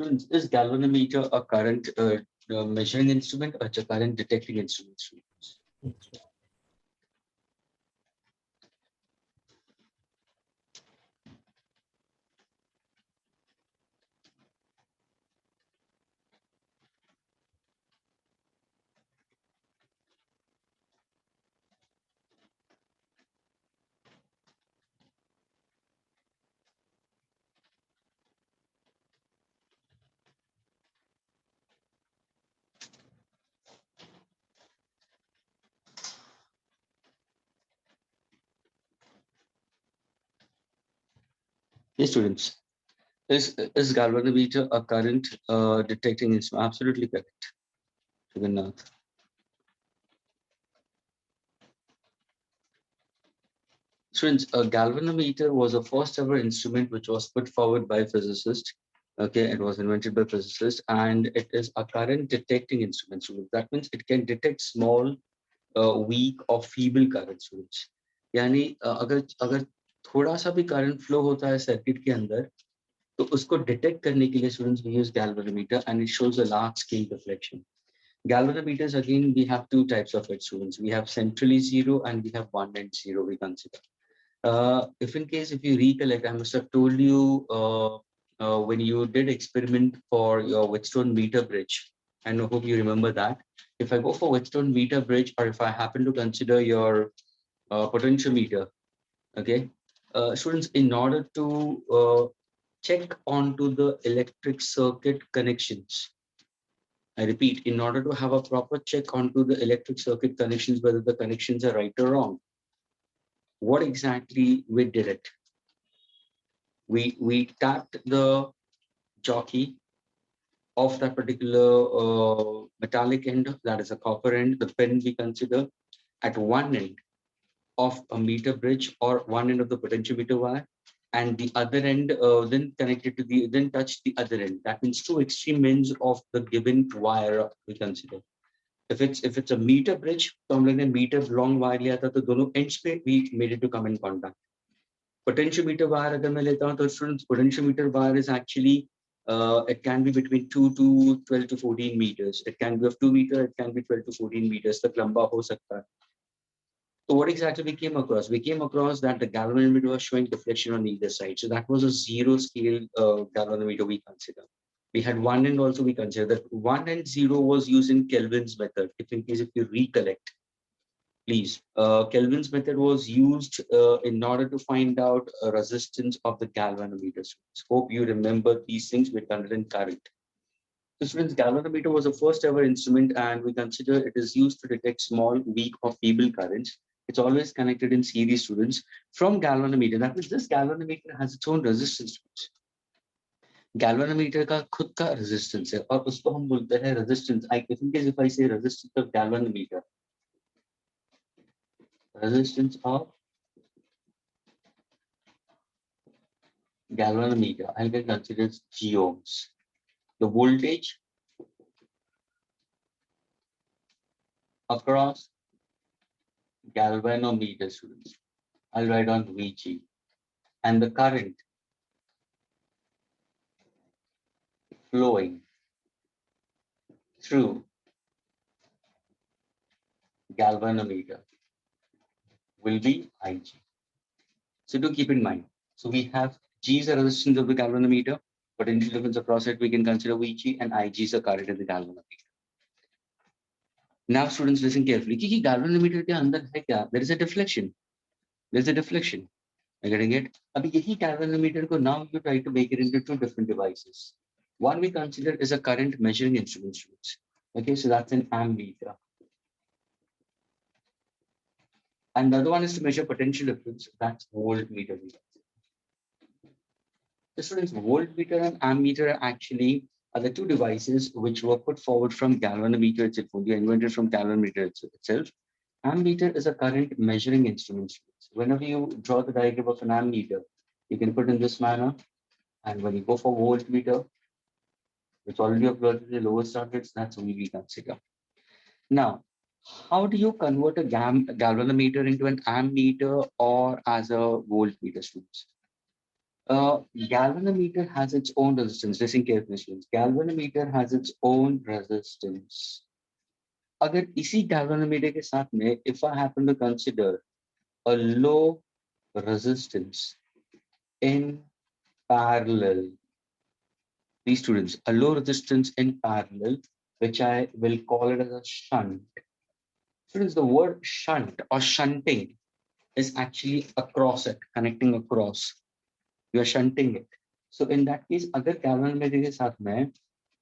Students, is galvanometer a current measuring instrument or a current detecting instrument? Students? Yes, students. Is galvanometer a current detecting instrument? Absolutely correct. Jagannath. Students, a galvanometer was the first ever instrument which was put forward by physicists. Okay, it was invented by physicists, and it is a current detecting instrument. So that means it can detect small, weak or feeble current. Students, यानी अगर अगर थोड़ा सा भी current flow होता है circuit के अंदर तो उसको डिटेक्ट करने के लिए students we use galvanometer and it shows a large scale deflection. Galvanometers, again, we have two types of it, students. We have centrally zero and we have one and zero, we consider. If in case, if you recollect, I must have told you when you did experiment for your Whetstone meter bridge, and I hope you remember that. If I go for Whetstone meter bridge, or if I happen to consider your potentiometer, okay, students, in order to check onto the electric circuit connections, I repeat, in order to have a proper check onto the electric circuit connections, whether the connections are right or wrong, what exactly we did it? We tapped the jockey of that particular metallic end, that is a copper end, the pin we consider at one end of a meter bridge or one end of the potentiometer wire, and the other end then connected to the then touch the other end. That means two extreme ends of the given wire we consider. If it's a meter bridge, तो हम लोग ने meter long wire लिया था तो दोनों ends पे we made it to come in contact. Potentiometer wire अगर मैं लेता हूँ तो students, potentiometer wire is actually it can be between 2 to 12 to 14 meters. It can be of 2 meter, it can be 12 to 14 meters तक लंबा हो सकता है. So what exactly we came across? We came across that the galvanometer was showing deflection on either side. So that was a zero scale galvanometer we consider. We had one and also we consider that one and zero was used in Kelvin's method. If in case if you recollect, please, Kelvin's method was used in order to find out resistance of the galvanometer. Hope you remember these things with current current. So students, galvanometer was the first ever instrument and we consider it is used to detect small, weak or feeble currents. It's always connected in series, students, from galvanometer. That means this galvanometer has its own resistance. Galvanometer का खुद का resistance है और उसको हम बोलते हैं resistance. If I say resistance of galvanometer, resistance of galvanometer, I can consider G ohms. The voltage across galvanometer, students, I'll write on Vg, and the current flowing through galvanometer will be Ig. So do keep in mind. So we have G is the resistance of the galvanometer, potential difference across it we can consider Vg, and Ig is the current in the galvanometer. Now students listen carefully. कि galvanometer के अंदर है क्या? There is a deflection. There is a deflection. Are you getting it? अभी यही galvanometer को now you try to make it into two different devices. One we consider is a current measuring instrument. Okay, so that's an ammeter. And the other one is to measure potential difference. That's voltmeter. The students, voltmeter and ammeter actually are the two devices which were put forward from galvanometer itself. They are invented from galvanometer itself. Ammeter is a current measuring instrument. Whenever you draw the diagram of an ammeter, you can put in this manner. And when you go for voltmeter, it's already uploaded the lower standards. That's only we consider. Now, how do you convert a galvanometer into an ammeter or as a voltmeter, students? Galvanometer has its own resistance. Listen carefully, students. Galvanometer has its own resistance. अगर इसी galvanometer के साथ में, if I happen to consider a low resistance in parallel, these students, a low resistance in parallel, which I will call it as a shunt. Students, the word shunt or shunting is actually across it, connecting across. You are shunting it. So in that case, अगर galvanometer के साथ में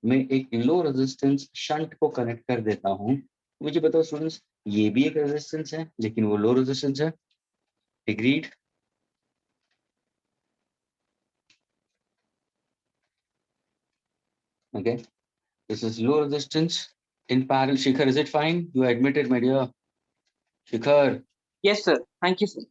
मैं एक low resistance shunt को connect कर देता हूं, मुझे बताओ स्टूडेंट्स, ये भी एक रेजिस्टेंस है लेकिन वो लो रेजिस्टेंस है. Agreed? Okay, this is low resistance in parallel. Shikhar, is it fine? You admit it, my dear. Shikhar. Yes, sir. Thank you, sir.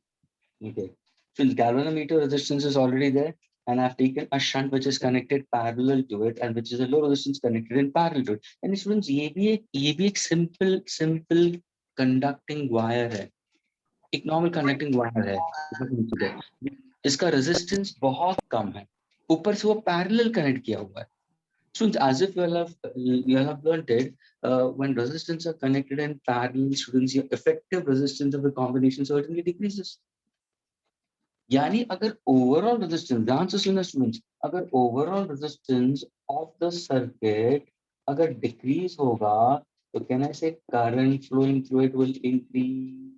Okay, since galvanometer resistance is already there, and I've taken a shunt which is connected parallel to it, and which is a low resistance connected in parallel to it. And students, ये भी एक simple conducting wire है, एक normal conducting wire है. इसका resistance बहुत कम है, ऊपर से वो पैरेलल कनेक्ट किया हुआ है. Students, as if you have learned it, when resistance are connected in parallel, students, your effective resistance of the combination certainly decreases. यानी अगर ओवरऑल रेजिस्टेंस, ध्यान से सुनना स्टूडेंट्स, अगर overall resistance of the circuit अगर डिक्रीज होगा, तो can I say current flowing through it will increase.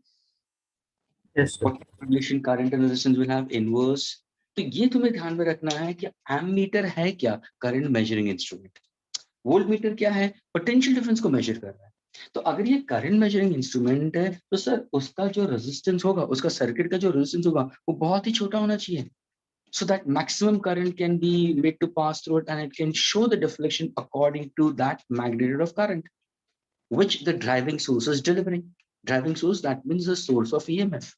Yes, sir. What relation current and resistance will have? Inverse. तो ये तुम्हें ध्यान में रखना है कि एमीटर है क्या? Current measuring instrument. वोल्टमीटर क्या है? पोटेंशियल डिफरेंस को मेजर कर रहा है. तो अगर ये करंट मेजरिंग इंस्ट्रूमेंट है, तो सर उसका जो रेजिस्टेंस होगा, उसका सर्किट का जो रेजिस्टेंस होगा, वो बहुत ही छोटा होना चाहिए, so that maximum current can be made to pass through it, and it can show the deflection according to that magnitude of current which the driving source is delivering. Driving source, that means the source of EMF.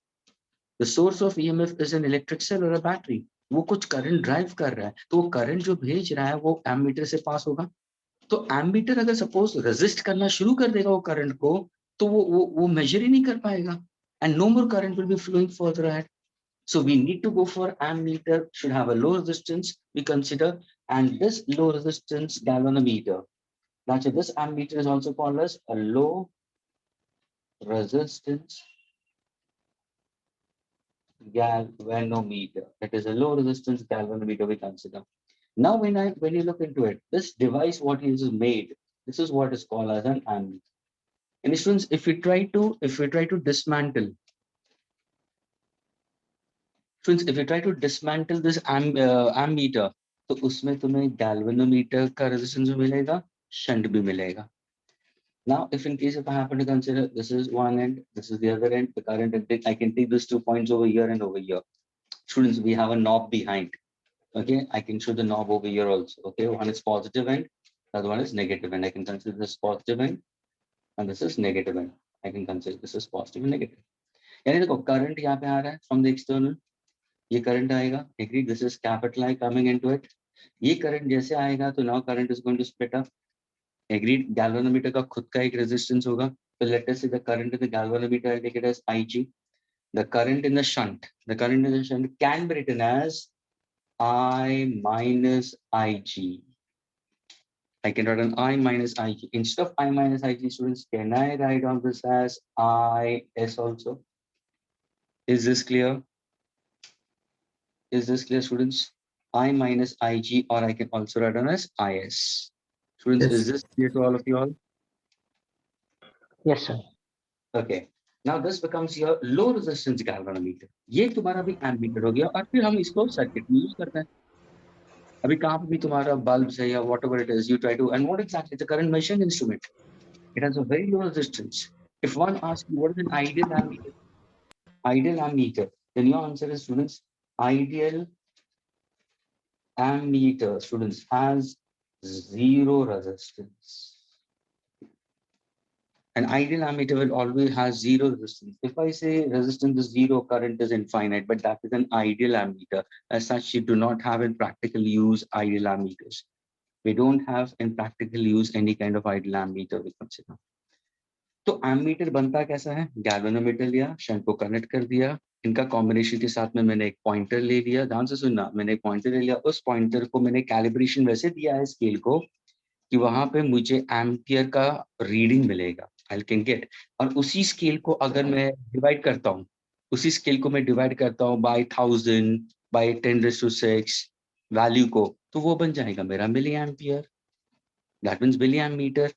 The source of EMF is an electric cell or a battery. वो कुछ current drive कर रहा है, तो वो current जो भेज रहा है वो एमीटर से पास होगा. तो एमीटर अगर सपोज रेजिस्ट करना शुरू कर देगा वो करंट को, तो वो मेजर ही नहीं कर पाएगा, and no more current will be flowing further ahead. So we need to go for ammeter, should have a low resistance, we consider, and this low resistance galvanometer. That's it. This ammeter is also called as a low resistance galvanometer. That is a low resistance galvanometer we consider. Now when you look into it, this device what is made, this is what is called as an ammeter. And students, if we try to dismantle, students, if you try to dismantle this ammeter, तो उसमें तुम्हें galvanometer का resistance भी मिलेगा, shunt भी मिलेगा. Now, if in case if I happen to consider this is one end, this is the other end, the current, I can take these 2 points over here and over here. Students, we have a knob behind. Okay, I can show the knob over here also. Okay, one is positive end, the other one is negative end. I can consider this positive end, and this is negative end. I can consider this is positive and negative. यानी देखो current यहाँ पे आ रहा है from the external, ये current आएगा. Agree, this is capital I coming into it. ये current जैसे आएगा, तो now current is going to split up. Agreed, galvanometer का खुद का एक resistance होगा. So let us say the current in the galvanometer, I take it as IG. The current in the shunt can be written as I minus IG. I can write an I minus IG. Instead of I minus IG, students, can I write on this as IS also? Is this clear? Is this clear, students? I minus IG, or I can also write on as IS. Students, Yes. is this clear to all of you all? Yes, sir. Okay. Now this becomes your low resistance galvanometer. ये तुम्हारा भी ammeter हो गया, और फिर हम इसको circuit में यूज करते हैं. अभी कहाँ पे भी तुम्हारा bulbs है या whatever it is, you try to, and what exactly? It's a current measuring instrument. It has a very low resistance. If one asks you what is an ideal ammeter, then your answer is, students, ideal ammeter, students, has zero resistance. An ideal ammeter will always have zero resistance. If I say resistance is zero, current is infinite, but that is an ideal ammeter. As such, you do not have in practical use ideal ammeters. We don't have in practical use any kind of ideal ammeter we consider. तो ammeter बनता कैसा है? Galvanometer लिया, shunt को connect कर दिया, इनका combination के साथ में मैंने एक पॉइंटर ले लिया, ध्यान से सुनना, मैंने एक पॉइंटर ले लिया, उस पॉइंटर को मैंने कैलिब्रेशन वैसे दिया है स्केल को कि वहां पे मुझे एम्पियर का रीडिंग मिलेगा, आई कैन गेट। और उसी स्केल को अगर मैं डिवाइड करता हूँ, उसी स्केल को मैं डिवाइड करता हूँ बाय 1000 बाय 10⁶ वैल्यू को, तो वो बन जाएगा मेरा milli ampere, that means milli ammeter.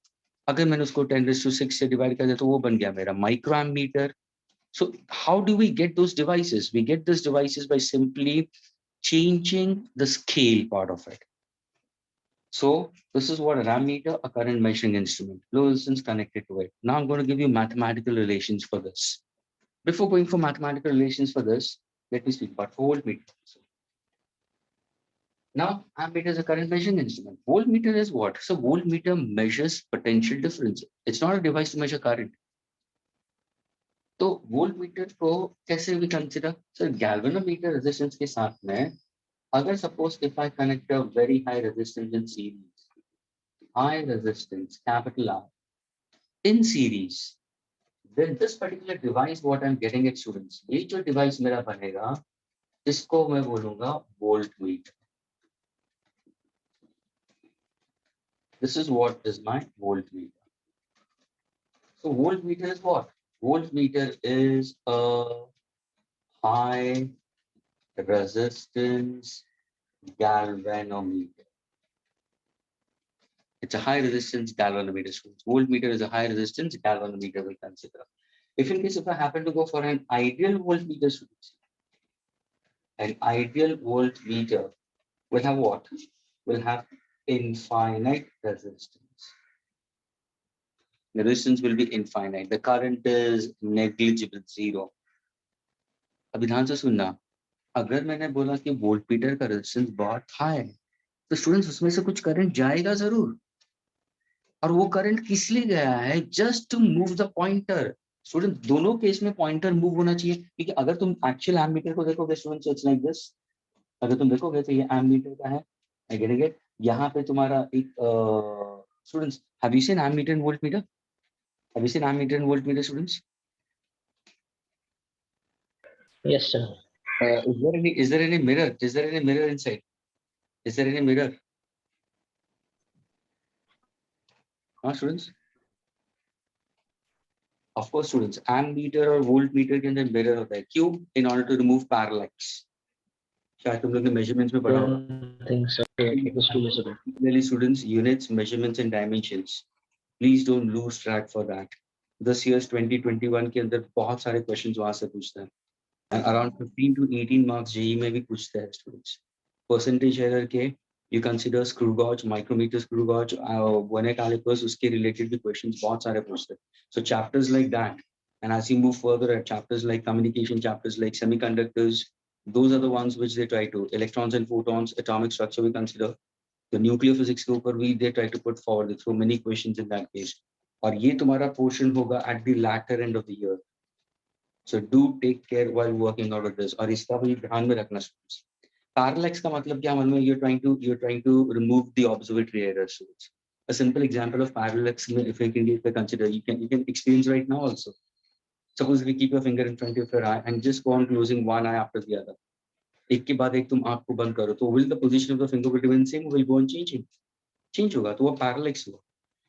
अगर मैंने उसको 10⁶ से डिवाइड कर दिया तो वो बन गया मेरा micro ammeter. So how do we get those devices? We get those devices by simply changing the scale part of it. So this is what an ammeter, a current measuring instrument, low resistance connected to it. Now I'm going to give you mathematical relations for this. Before going for mathematical relations for this, let me speak about voltmeter. Now ammeter is a current measuring instrument. Voltmeter is what? So voltmeter measures potential difference. It's not a device to measure current. तो volt meter को कैसे भी consider, sir galvanometer resistance के साथ में अगर suppose if I connect a very high resistance in series, high resistance capital R in series, then this particular device what I'm getting at students, ये जो device मेरा बनेगा इसको मैं बोलूंगा volt meter. This is what is my voltmeter. So voltmeter is what? Voltmeter is a high resistance galvanometer. It's a high resistance galvanometer. Voltmeter is a high resistance galvanometer we consider. If in case if I happen to go for an ideal voltmeter, an ideal voltmeter will have what? Will have infinite resistance. The resistance will be infinite. The current is negligible, zero. अभी ध्यान से सुनना, अगर मैंने बोला कि voltmeter का resistance बहुत हाई है तो स्टूडेंट्स उसमें से कुछ करंट जाएगा जरूर, और वो करंट किस लिए गया है? Just to move the pointer. Student दोनों केस में पॉइंटर मूव होना चाहिए, क्योंकि अगर तुम एक्चुअल एमीटर को देखोगे स्टूडेंट्स इट्स लाइक दिस. अगर तुम देखोगे तो ये एमीटर का है, आई गेट इट. यहाँ पे तुम्हारा एक students have you seen ammeter and voltmeter? Have you seen ammeter and voltmeter students? Yes, sir. Is there any mirror? Is there any mirror inside? Is there any mirror? Students? Of course, students. Ammeter और voltmeter के अंदर mirror होता है. क्यों? In order to remove parallax. शायद तुम लोग ने measurements में पढ़ा होगा. I think so. Particularly students, units, measurements and dimensions. Please don't lose track for that. This year's 2021 के अंदर बहुत सारे questions वहाँ से पूछते हैं. And around 15 to 18 marks JEE में भी पूछते हैं students. Percentage error के you consider screw gauge, micrometer screw gauge, Wernicke calipers, उसके related भी questions बहुत सारे पूछते हैं. So chapters like that, and as you move further at chapters like communication, chapters like semiconductors, those are the ones which they try to, electrons and photons, atomic structure we consider, the nuclear physics के ऊपर भी they try to put forward, they throw many questions in that case. और ये तुम्हारा portion होगा at the latter end of the year. So do take care while working out of this. और इसका भी ध्यान में रखना students. Parallax का मतलब क्या मालूम है? You're trying to remove the observatory errors. A simple example of parallax, if you can consider, you can experience right now also. Suppose if you keep your finger in front of your eye and just go on closing one eye after the other. एक के बाद एक तुम आँख को बंद करो, तो will the position of the finger will remain same? Will go on changing? Change होगा, तो वो parallax हुआ.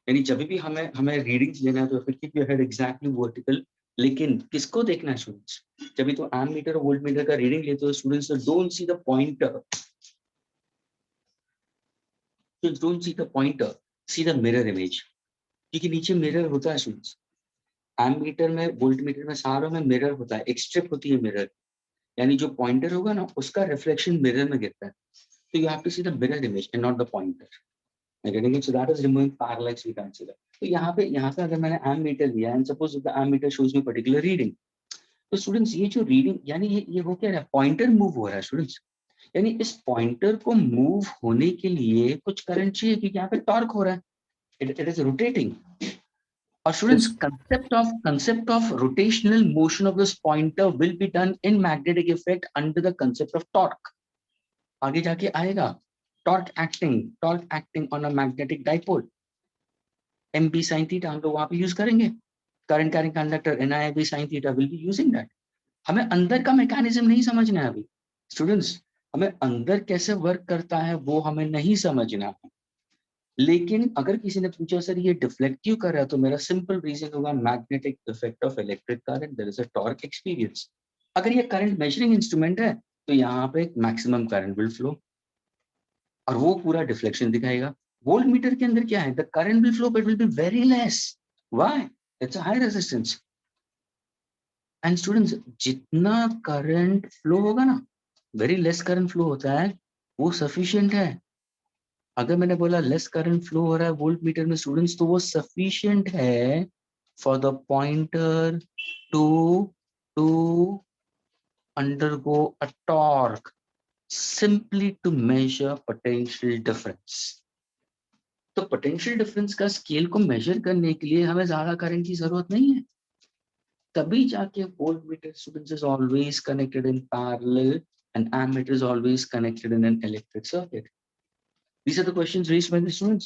यानी जब भी हमें readings लेना है तो keep your head exactly vertical. लेकिन किसको देखना है स्टूडेंट्स? जब भी तो एमीटर और वोल्टमीटर का रीडिंग लेते हो students, don't see the pointer, don't see the pointer, C the mirror image, क्योंकि नीचे मिरर होता है स्टूडेंट्स. एमीटर में, वोल्टमीटर में, सारों में मिरर होता है, एक स्ट्रिप होती है मिरर, यानी जो पॉइंटर होगा ना उसका रिफ्लेक्शन मिरर में गिरता है. तो you have to see the mirror image and not the pointer. So that is removing parallax we consider. तो यहाँ पे अगर मैंने एमीटर लिया and suppose the ammeter shows me particular reading, तो स्टूडेंट्स ये जो रीडिंग यानी ये वो क्या है? पॉइंटर मूव हो रहा है स्टूडेंट्स, यानी इस पॉइंटर को मूव होने के लिए कुछ करंट चाहिए, क्योंकि यहाँ पे टॉर्क हो रहा है, इट इज रोटेटिंग. और students concept of rotational motion of this pointer will be done in magnetic effect under the concept of torque. आगे जाके आएगा torque acting on a magnetic dipole, mb sin theta हम लोग वहां पे use करेंगे. Current carrying conductor NIB sin theta will be using that. हमें अंदर का मैकेनिज्म नहीं समझना है अभी स्टूडेंट्स, हमें अंदर कैसे वर्क करता है वो हमें नहीं समझना है। लेकिन अगर किसी ने पूछा सर ये डिफ्लेक्ट क्यों कर रहा है, तो मेरा सिंपल रीजन होगा magnetic effect of electric current, there is a torque experience. अगर ये करंट मेजरिंग इंस्ट्रूमेंट है तो यहाँ पे एक मैक्सिमम करंट विल फ्लो और वो पूरा डिफ्लेक्शन दिखाएगा। वोल्ट मीटर के अंदर क्या है, the current will flow but will be very less, why, it's a high resistance. And students जितना करंट फ्लो होगा ना, वेरी लेस करंट फ्लो होता है, वो सफिशिएंट है। अगर मैंने बोला लेस करंट फ्लो हो रहा है वोल्ट मीटर में स्टूडेंट्स, तो वो सफिशिएंट है for the pointer to to undergo a torque, simply to measure potential difference. तो पोटेंशियल डिफरेंस का स्केल को मेजर करने के लिए हमें ज्यादा करंट की जरूरत नहीं है, तभी जाके volt meter students is always connected in parallel and ammeter is always connected in an electric circuit. These are the questions raised by the students.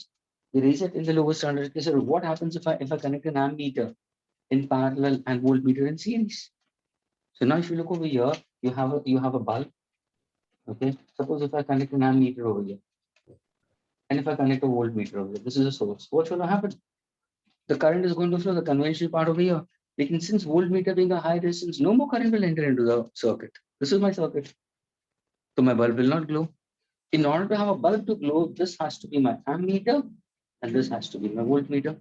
They raise it in the lower standard. They said, what happens if I connect an ammeter in parallel and voltmeter in series? So now if you look over here, you have a bulb. Okay. Suppose if I connect an ammeter over here, and if I connect a voltmeter over here, this is a source. What's going to happen? The current is going to flow the conventional part over here. Like since voltmeter being a high resistance, no more current will enter into the circuit. This is my circuit. So my bulb will not glow. In order to have a bulb to glow, this has to be my ammeter and this has to be my voltmeter.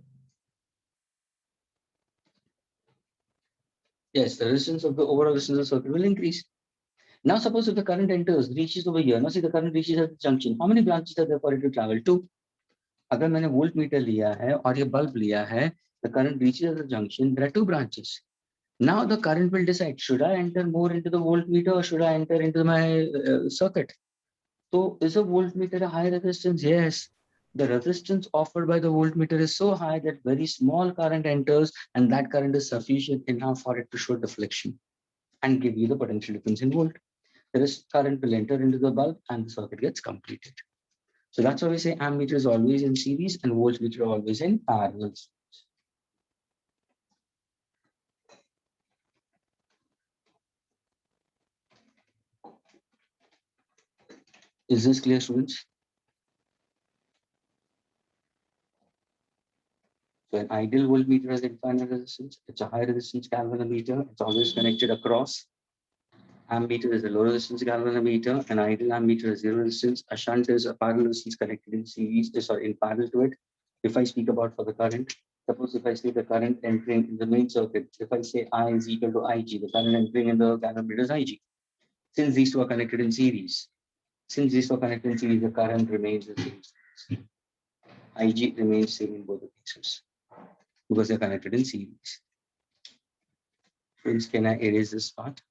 Yes, the resistance of the overall resistance of the circuit will increase. Now suppose if the current enters, reaches over here. Now see the current reaches at the junction. How many branches are there for it to travel to? अगर मैंने voltmeter लिया है और ये bulb लिया है, the current reaches at the junction, there are two branches. Now the current will decide, should I enter more into the voltmeter or should I enter into my circuit? So is a voltmeter a high resistance? Yes. The resistance offered by the voltmeter is so high that very small current enters and that current is sufficient enough for it to show deflection and give you the potential difference in volt. The rest current will enter into the bulb and the circuit gets completed. So that's why we say ammeter is always in series and voltmeter always in parallel. Is this clear, students? So an ideal voltmeter has infinite resistance. It's a high resistance galvanometer. It's always connected across. Ammeter is a low resistance galvanometer. An ideal ammeter is zero resistance. A shunt is a parallel resistance connected in series, sorry, in parallel to it. If I speak about for the current, suppose if I say the current entering in the main circuit, if I say I is equal to Ig, the current entering in the galvanometer is Ig. Since these two are connected in series, the current remains the same. Ig remains same in both the cases because they're connected in series. Friends, can I erase this part?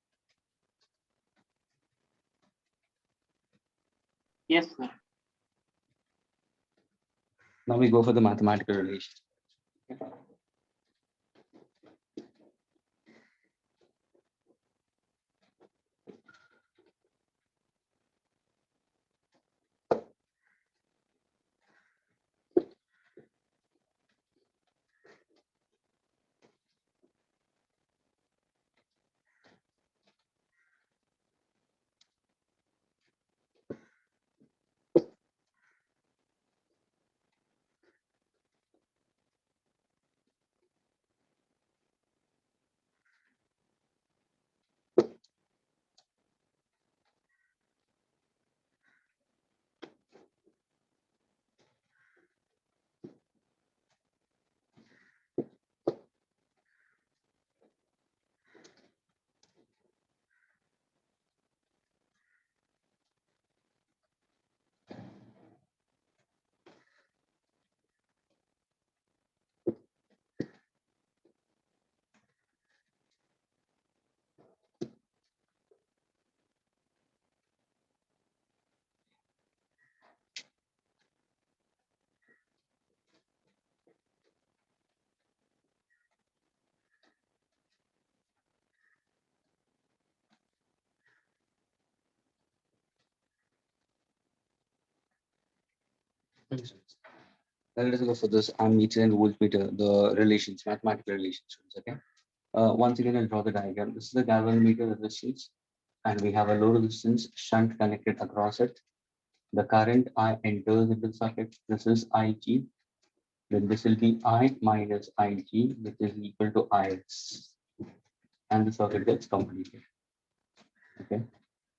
Yes, sir. Now we go for the mathematical relation. Now let us go for this ammeter and voltmeter, the relations, mathematical relations. Okay. Once again, I'll draw the diagram. This is the galvanometer resistance, and we have a low resistance shunt connected across it. The current I enters into the circuit. This is IG. Then this will be I minus IG, which is equal to IS. And the circuit gets completed. Okay.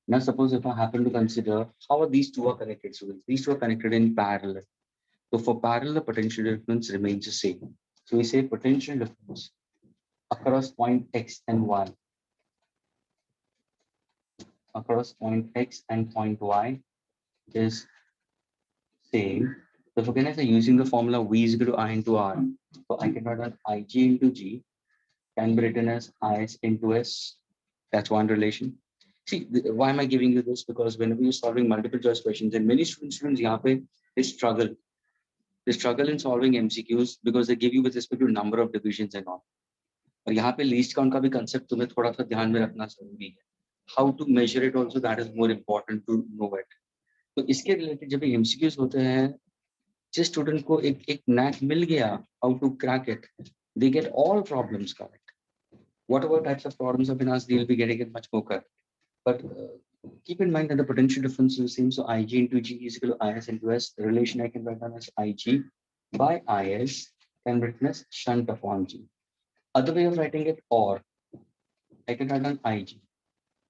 Now, suppose if I happen to consider how are these two are connected. So these two are connected in parallel. So for parallel, the potential difference remains the same. So we say potential difference across point X and Y. Across point X and point Y is same. So again, as using the formula V is equal to I into R. So I can write down IG into G can be written as IS into S. That's one relation. See, why am I giving you this? Because whenever you're solving multiple choice questions, and many students यहाँ पे they struggle. They struggle in solving MCQs because they give you with respect to number of divisions and all. और यहाँ पे least count का भी concept तुम्हें थोड़ा सा ध्यान में रखना जरूरी है. How to measure it also, that is more important to know it. तो इसके रिलेटेड जब MCQs होते हैं, जिस स्टूडेंट को एक knack मिल गया how to crack it, they get all problems correct. Whatever types of problems have been asked, they will be getting it much more correct. But keep in mind that the potential difference is the same. So IG into G is equal to IS into S. The relation I can write down as IG by IS can be written as shunt upon G. Other way of writing it, or I can write down IG.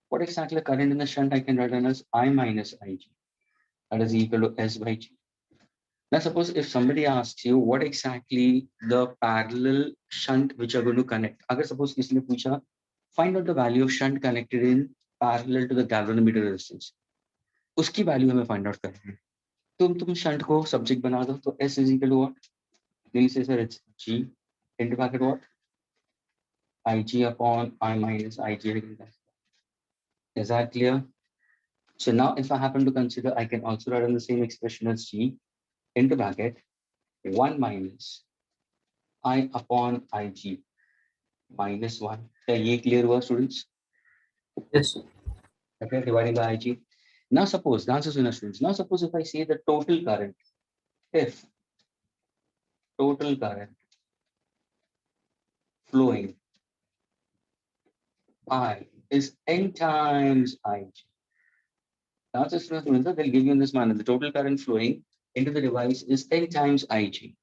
What exactly current in the shunt I can write down as I minus IG. That is equal to S by G. Now suppose if somebody asks you what exactly the parallel shunt which are going to connect. अगर suppose किसी ने पूछा find out the value of shunt connected in parallel to the galvanometer resistance. उसकी value हमें find out करनी है. तुम shunt को subject बना दो तो S is equal to what? Then you say sir it's G into bracket what? IG upon I minus IG. Is that clear? So now if I happen to consider, I can also write in the same expression as G into bracket 1 minus I upon IG minus 1. क्या ये clear हुआ students? Yes, sir. Okay, dividing by IG. Now suppose, the answer is students. Now suppose if I say the total current, if total current flowing I is n times IG. The answer is students, they'll give you in this manner. The total current flowing into the device is n times IG.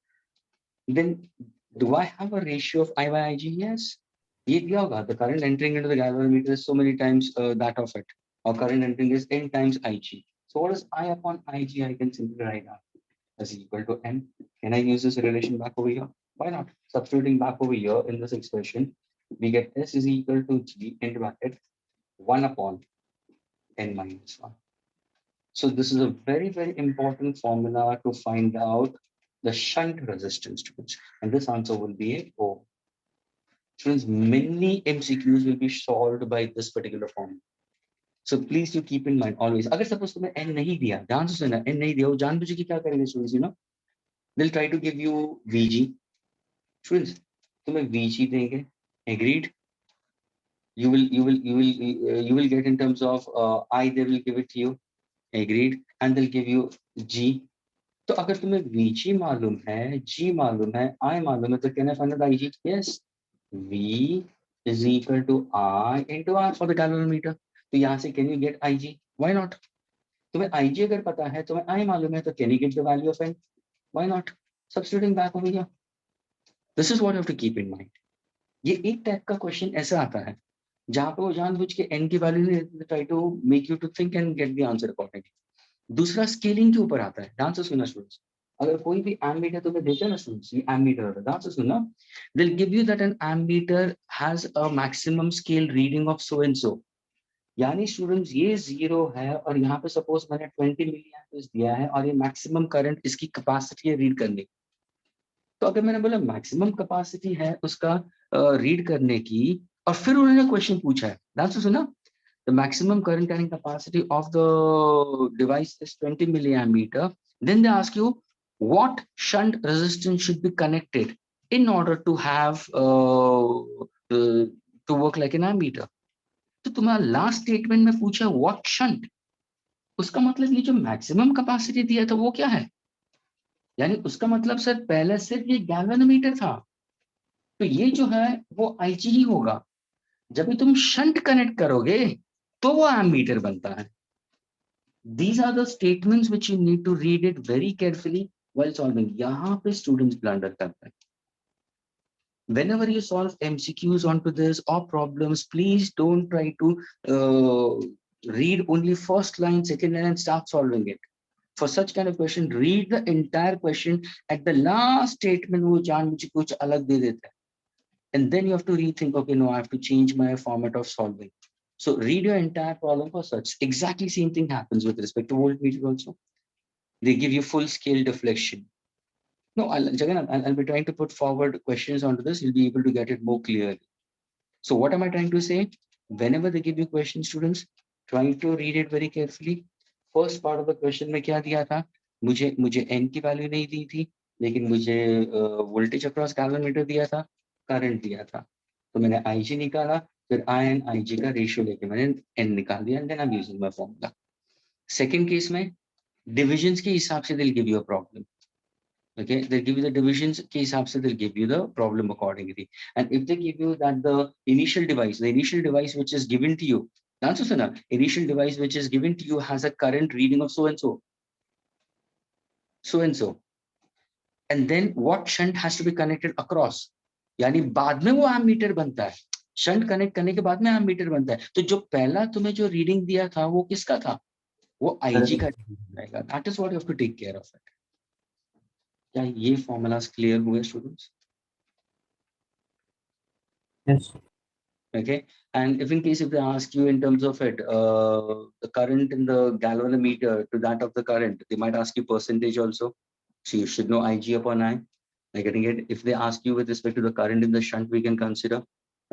Then do I have a ratio of I by IG? Yes. ये दिया होगा. The current entering into the galvanometer is so many times that of it. Or current entering is n times IG. So what is I upon IG? I can simply write out as equal to n. Can I use this relation back over here? Why not? Substituting back over here in this expression, we get S is equal to G into bracket 1 upon n minus 1. So this is a very, very important formula to find out the shunt resistance, students. And this answer will be a O. Students, many MCQs will be solved by this particular formula. So please you keep in mind always. अगर suppose तुम्हें n नहीं दिया, ध्यान से सुनना, n नहीं दिया, वो जानबूझ के क्या करेंगे students, you know? They'll try to give you VG. Students, तुम्हें VG देंगे, agreed? You will get in terms of I, they will give it to you, agreed? And they'll give you G. तो अगर तुम्हें VG मालूम है, G मालूम है, I मालूम है, तो can I find out IG? Yes. V is equal to I into R for the galvanometer. तो यहाँ से can you get IG? Why not? तुम्हें IG अगर पता है, तुम्हें I मालूम है, तो can you get the value of N? Why not? Substituting back over here. This is what you have to keep in mind. ये एक टाइप का क्वेश्चन ऐसा आता है जहां पे वो जानबूझ के n की वैल्यू नहीं try to make you to think and get the answer accordingly. दूसरा स्केलिंग के ऊपर आता है. ध्यान से सुनना स्टूडेंट्स. अगर कोई भी एमीटर तुम्हें देते हैं ना स्टूडेंट्स, ये एमीटर होता है, ध्यान से सुनना. They'll give you that an ammeter has a maximum scale reading of so and so. यानी स्टूडेंट्स ये 0 है और यहाँ पे सपोज मैंने 20 मिली एम्पीयर्स दिया है और ये मैक्सिमम करंट इसकी कैपेसिटी है रीड करने की. तो अगर मैंने बोला मैक्सिमम कैपेसिटी है उसका रीड करने की और फिर उन्होंने क्वेश्चन पूछा है, ध्यान से सुना. The maximum current carrying capacity of the device is 20 milliammeter. Then they ask you what shunt resistance should be connected in order to have to work like an ammeter. तो तुम्हारा लास्ट स्टेटमेंट में पूछा what shunt, उसका मतलब ये जो maximum capacity दिया था वो क्या है. यानी उसका मतलब सर पहले सिर्फ ये गैल्वेनोमीटर था. तो ये जो है वो IG ही होगा। जब भी तुम शंट कनेक्ट करोगे तो वो एमीटर बनता है। These are the statements which you need to read it very carefully while solving. यहाँ पे students blunder करते हैं। Whenever you solve MCQs onto this or problems, please don't try to read only first line, second line, and start solving it. For such kind of question, read the entire question. At the last statement, वो जानबूझ के कुछ अलग दे देता है. And then you have to rethink, okay, no, I have to change my format of solving. So read your entire problem for such. Exactly same thing happens with respect to voltmeter also. They give you full scale deflection. No, Jagannath, I'll be trying to put forward questions onto this. You'll be able to get it more clearly. So what am I trying to say? Whenever they give you questions, students, try to read it very carefully. First part of the question में क्या दिया था? मुझे n की value नहीं दी थी, लेकिन मुझे वोल्टेज अक्रॉस कैलोमीटर दिया था, करंट दिया था, तो मैंने IG निकाला, फिर I and IG का रेशियो लेके मैंने n निकाल दिया, and then I'm using my formula. Second case में डिविजन्स के हिसाब से they'll give you a problem. Okay, they'll give you the divisions के हिसाब से they'll give you the problem accordingly. And if they give you that the initial device which is given to you, that's also enough. Initial device which is given to you has a current reading of so and so, so and so. And then what shunt has to be connected across? यानी बाद में वो ammeter बनता है. Shunt connect करने के बाद में एमीटर बनता है. तो जो पहला तुम्हें जो रीडिंग दिया था वो किसका था? वो IG का रहेगा. That is what you have to take care of it. क्या ये formulas clear हुए students? Yes. Okay, and if in case if they ask you in terms of it, the current in the galvanometer to that of the current, they might ask you percentage also. So you should know IG upon I. Like getting it. If they ask you with respect to the current in the shunt, we can consider.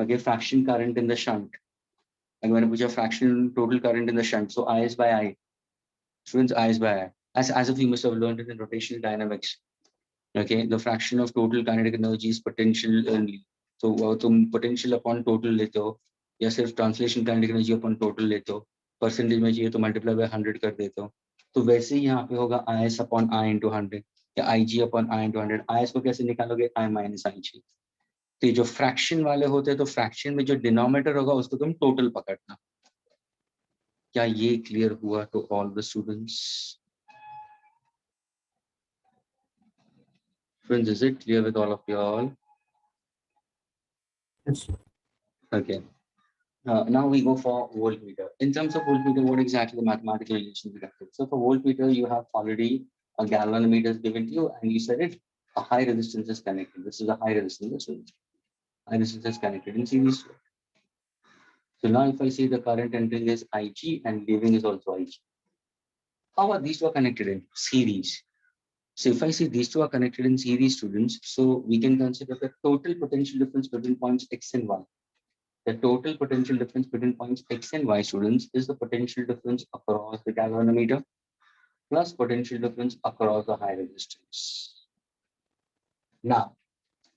Okay, fraction current in the shunt. I'm going to put your fraction total current in the shunt. So I is by I. Students, I is by I. As if you must have learned it in rotational dynamics. Okay, the fraction of total kinetic energy is potential only. So तुम potential upon total लेते हो, या सिर्फ translation kinetic energy upon total लेते हो, percentage में चाहिए तो multiply by 100 कर देते हो. तो वैसे ही यहाँ पे होगा IS upon I into 100 या IG upon I into 100. IS को कैसे निकालोगे? I minus IG. तो ये जो fraction वाले होते हैं तो fraction में जो denominator होगा उसको तुम total पकड़ना. क्या ये clear हुआ to all the students? Friends, is it clear with all of you all? Yes. Okay. Now we go for voltmeter. In terms of voltmeter, what exactly the mathematical relation we have? So for voltmeter, you have already a galvanometer is given to you, and you said it, a high resistance is connected. This is a high resistance. This is high resistance is connected in series. So now if I say the current entering is IG and leaving is also IG. How are these two are connected in series? So if I say these two are connected in series, students, so we can consider the total potential difference between points X and Y. The total potential difference between points X and Y, students, is the potential difference across the galvanometer plus potential difference across the high resistance. Now,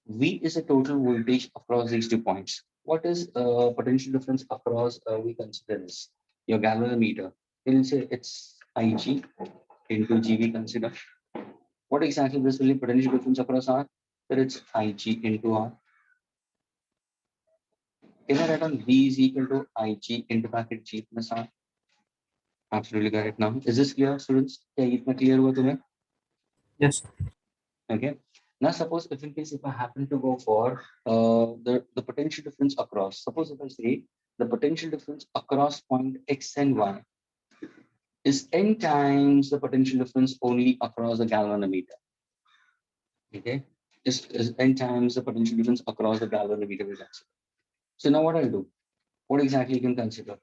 V is a total voltage across these 2 points. What is potential difference across, we consider this, your galvanometer. We'll say it's IG into G we consider. What exactly this will be potential difference across R? That it's IG into R. Can I write on V is equal to IG into bracket G plus R? Absolutely correct. Now, is this clear, students? क्या इतना clear हुआ तुम्हें? Yes. Okay. Now, suppose if in case if I happen to go for the potential difference across, suppose if I say the potential difference across point X and Y is n times the potential difference only across the galvanometer. Okay, is n times the potential difference across the galvanometer. So now what I'll do? What exactly you can consider?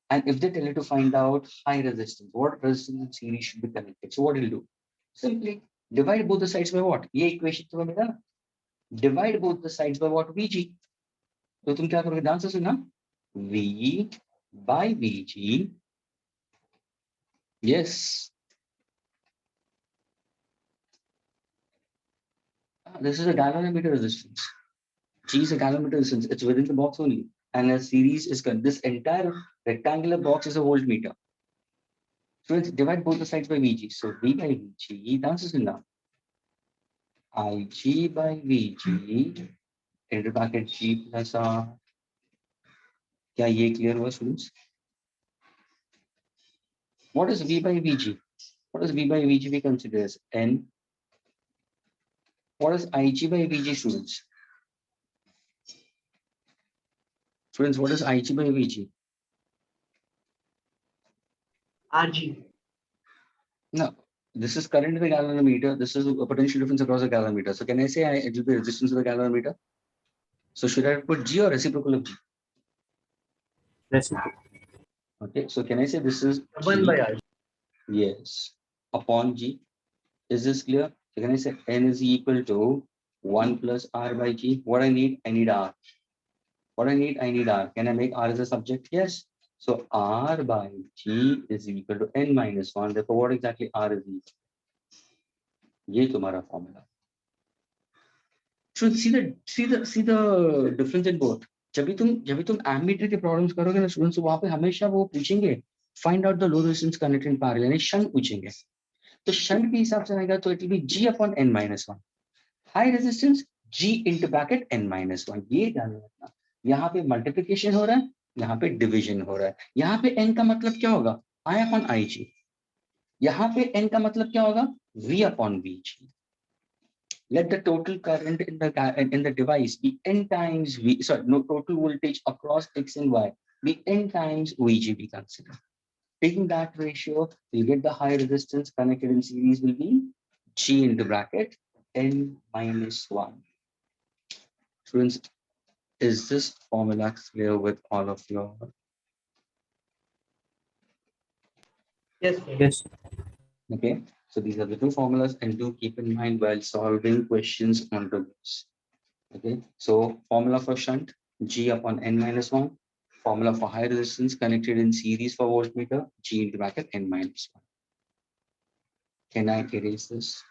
And if they tell you to find out high resistance, what resistance in series should be connected? So what will do? Simply divide both the sides by what? ये equation तुम्हें मिला ना? Divide both the sides by what? VG. तो तुम क्या करोगे? ध्यान से सुनना. V by VG. Yes. This is a galvanometer resistance. G is a galvanometer resistance. It's within the box only. And a series is this entire rectangular box is a voltmeter. So let's divide both the sides by VG. So V by VG, that's enough. IG by VG into bracket G plus R. क्या ये clear हुआ students? What is V by Vg? What is V by Vg we consider as N? What is Ig by Vg students? Students, what is Ig by Vg? RG. No, this is current in the galvanometer. This is a potential difference across the galvanometer. So can I say it will be resistance of the galvanometer? So should I put G or reciprocal of G? Reciprocal. Okay, so can I say this is 1 G? by RG. Yes, upon G. Is this clear? So can I say N is equal to 1 plus R by G? What I need R. What I need R. Can I make R as a subject? Yes. So R by G is equal to N minus 1. Therefore, what exactly R is equal? ये तुम्हारा formula. So see the difference in both. जब भी तुम ammeter के problems करोगे ना students, वहां पे हमेशा वो पूछेंगे find out the low resistance connected in parallel, यानी शंट पूछेंगे. तो शंट के हिसाब से आएगा तो it will be G upon N minus 1. High resistance G into bracket N minus 1. ये ध्यान रखना. यहाँ पे मल्टीप्लिकेशन हो रहा है, यहाँ पे डिविजन हो रहा है. यहाँ पे N का मतलब क्या होगा? I upon IG. यहाँ पे N का मतलब क्या होगा? V upon VG. Let the total current in the device be n times V. Sorry, no, total voltage across X and Y be n times VG be considered. Taking that ratio, you get the high resistance connected in series will be G into bracket N minus 1. Students, is this formula clear with all of you? Yes. Yes. Okay, so these are the two formulas, and do keep in mind while solving questions onto this. Okay, so formula for shunt G upon N minus 1. Formula for high resistance connected in series for voltmeter G into bracket N minus 1. Can I erase this?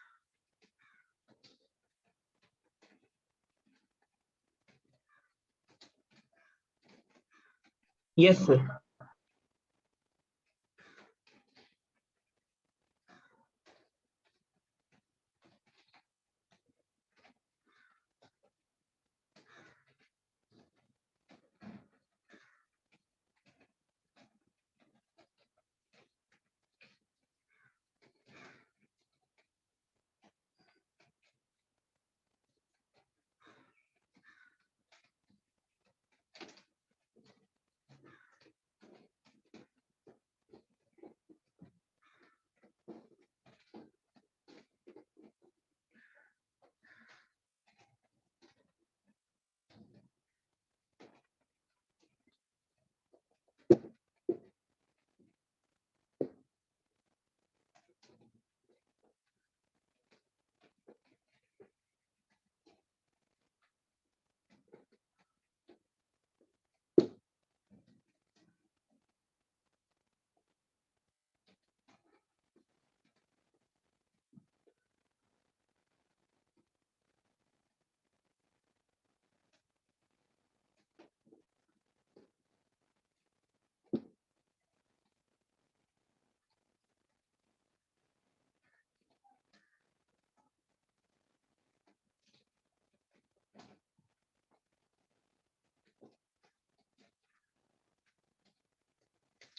Yes, sir.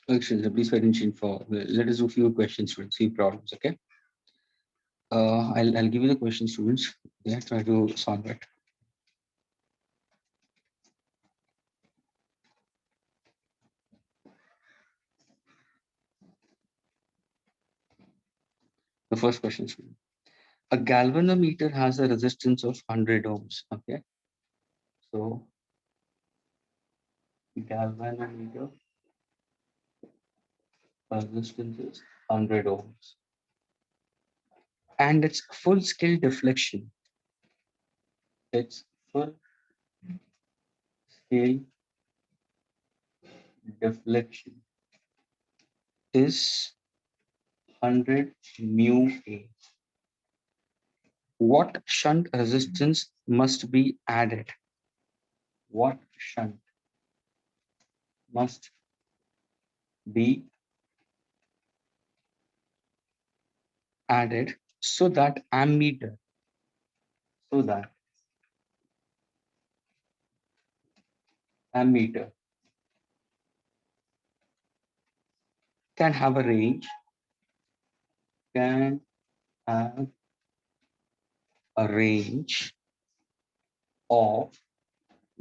Excellent. Please pay attention for. Let us do a few questions, students, few problems. Okay. I'll give you the question, students. Yeah, try to solve it. The first question, student. A galvanometer has a resistance of 100 ohms. Okay. So galvanometer resistance is 100 ohms. And its full scale deflection. Its full scale deflection is 100 mu A. What shunt resistance must be added? What shunt must be added so that ammeter, so that ammeter can have a range, can have a range of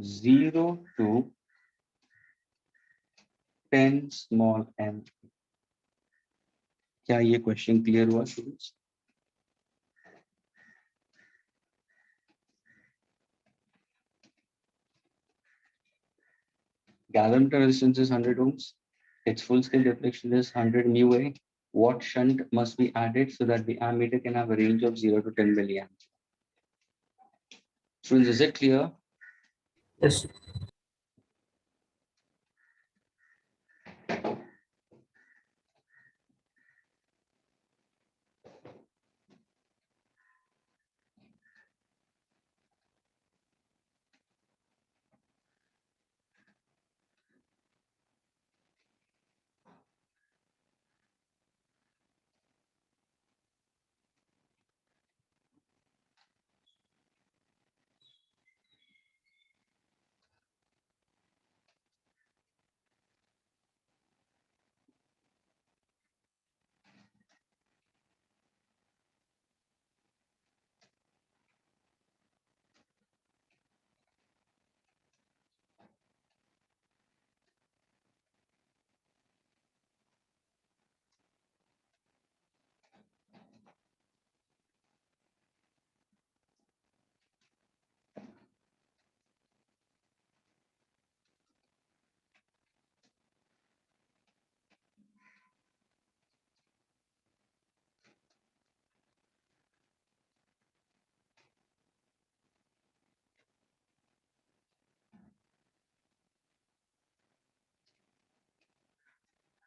0 to 10 small m. क्या ये question clear हुआ students? Galvanometer resistance is 100 ohms. Its full scale deflection is 100 mu A. What shunt must be added so that the ammeter can have a range of 0 to 10 milliamps? Students, is it clear? Yes.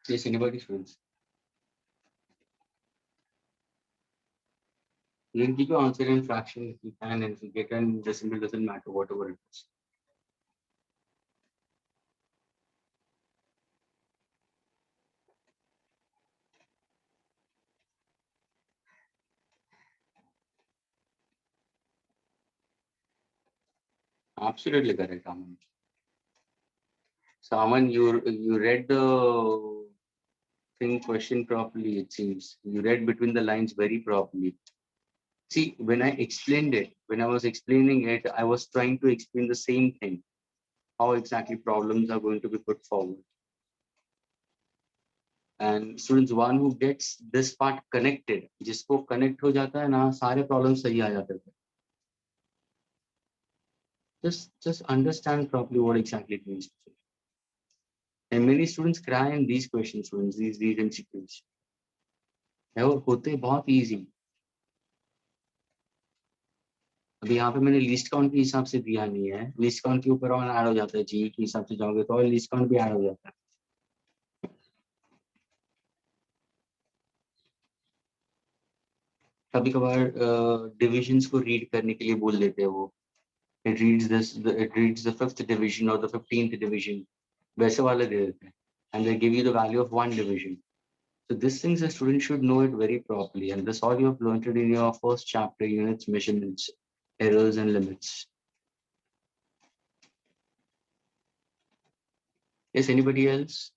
Yes, anybody students? You can keep your answer in fraction if you can, and if you get in decimal, doesn't matter, whatever it is. Absolutely correct, Aman. So, Aman, you read the thing question properly, it seems. You read between the lines very properly. See, when I explained it, when I was explaining it, I was trying to explain the same thing, how exactly problems are going to be put forward. And students, one who gets this part connected, जिसको connect हो जाता है ना, सारे problems सही आ जाते हैं. Just understand properly what exactly it means. And many students cry in these questions, students, these MCQs. और होते बहुत easy. अभी यहाँ पे मैंने लिस्ट काउंट के हिसाब से दिया नहीं है, लिस्ट काउंट के ऊपर और ऐड हो जाता है, जी के हिसाब से जाओगे तो और लिस्ट काउंट भी ऐड हो जाता है. कभी कभार डिविजन्स को रीड करने के लिए बोल देते हैं वो, it reads this, it reads the 5th division or the 15th division, वैसे वाले दे देते हैं, and they give you the value of one division. So these things a student should know it very properly, and this all you have learned it in your first chapter, units, measurements, errors and limits. Yes, anybody else?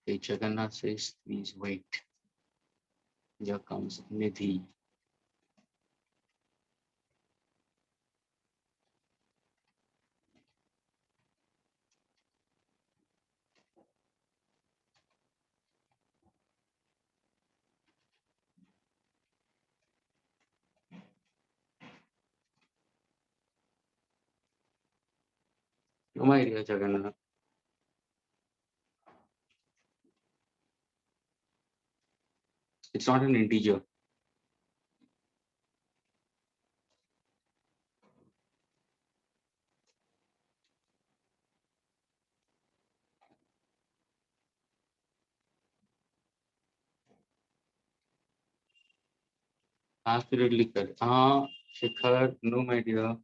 Okay, Jagannath says, please wait. Here comes Nidhi. No idea, Jagannath. It's not an integer. Absolutely correct. Shikhar, no idea.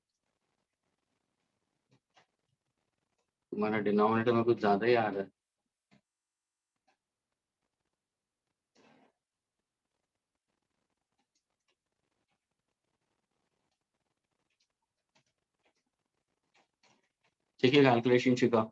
तुम्हारा denominator में कुछ ज्यादा ही आ रहा है. Check your calculation, Shika.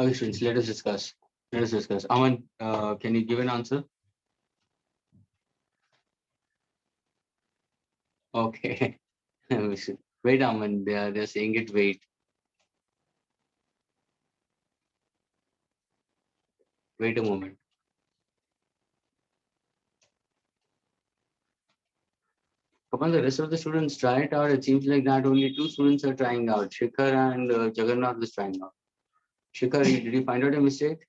Okay, students, let us discuss. Let us discuss. Aman, can you give an answer? Okay. Wait, Aman, they're saying it, wait. Wait a moment. Come on, the rest of the students try it out. It seems like that only two students are trying out. Shikhar and Jagannath is trying out. Shikhar, did you find out a mistake?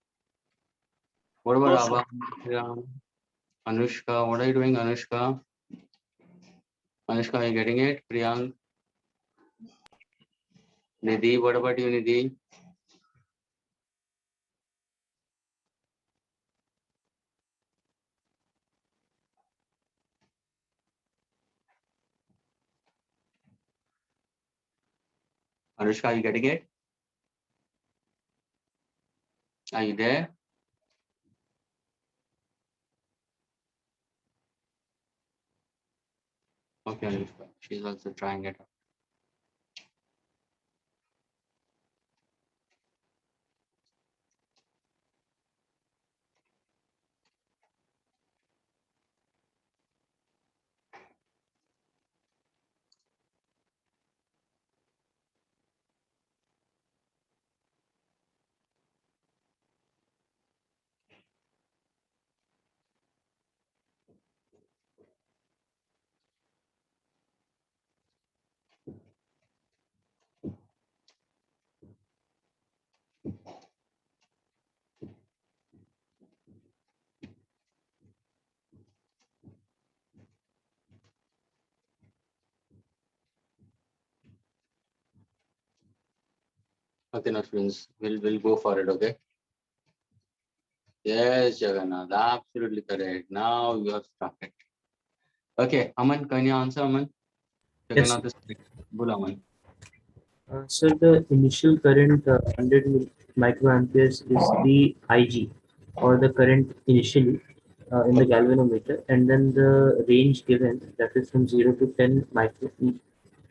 What No, about sir. Abha? Yeah. Anushka, what are you doing, Anushka? Anushka, are you getting it? Priyank? Nidhi, what about you, Nidhi? Anushka, are you getting it? Are you there? Okay, Anushka, she's also trying it out. Okay, now friends, we'll go for it, okay? Yes, Jagannath, absolutely correct. Now you have started. Okay, Aman, can you answer, Aman? Yes. Jagannath is correct. Bol, Aman. So the initial current 100 microamperes is the IG, or the current initially in the galvanometer, and then the range given, that is from 0 to 10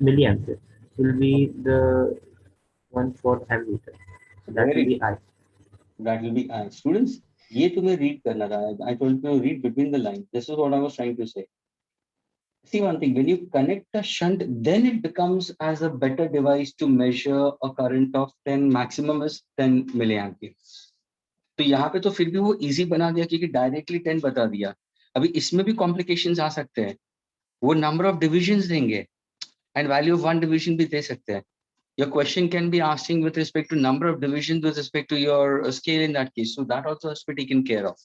milliampere, will be the one for ammeter. So that will Very be I. That will be students. ये तुम्हें read करना था. I told you read between the lines. This is what I was trying to say. See one thing, when you connect a shunt, then it becomes as a better device to measure a current of 10, maximum is 10 milliampere. तो यहाँ पे तो फिर भी वो easy बना दिया क्योंकि directly 10 बता दिया. अभी इसमें भी complications आ सकते हैं. वो number of divisions देंगे and value of one division भी दे सकते हैं. Your question can be asking with respect to number of divisions with respect to your scale in that case. So that also has to be taken care of.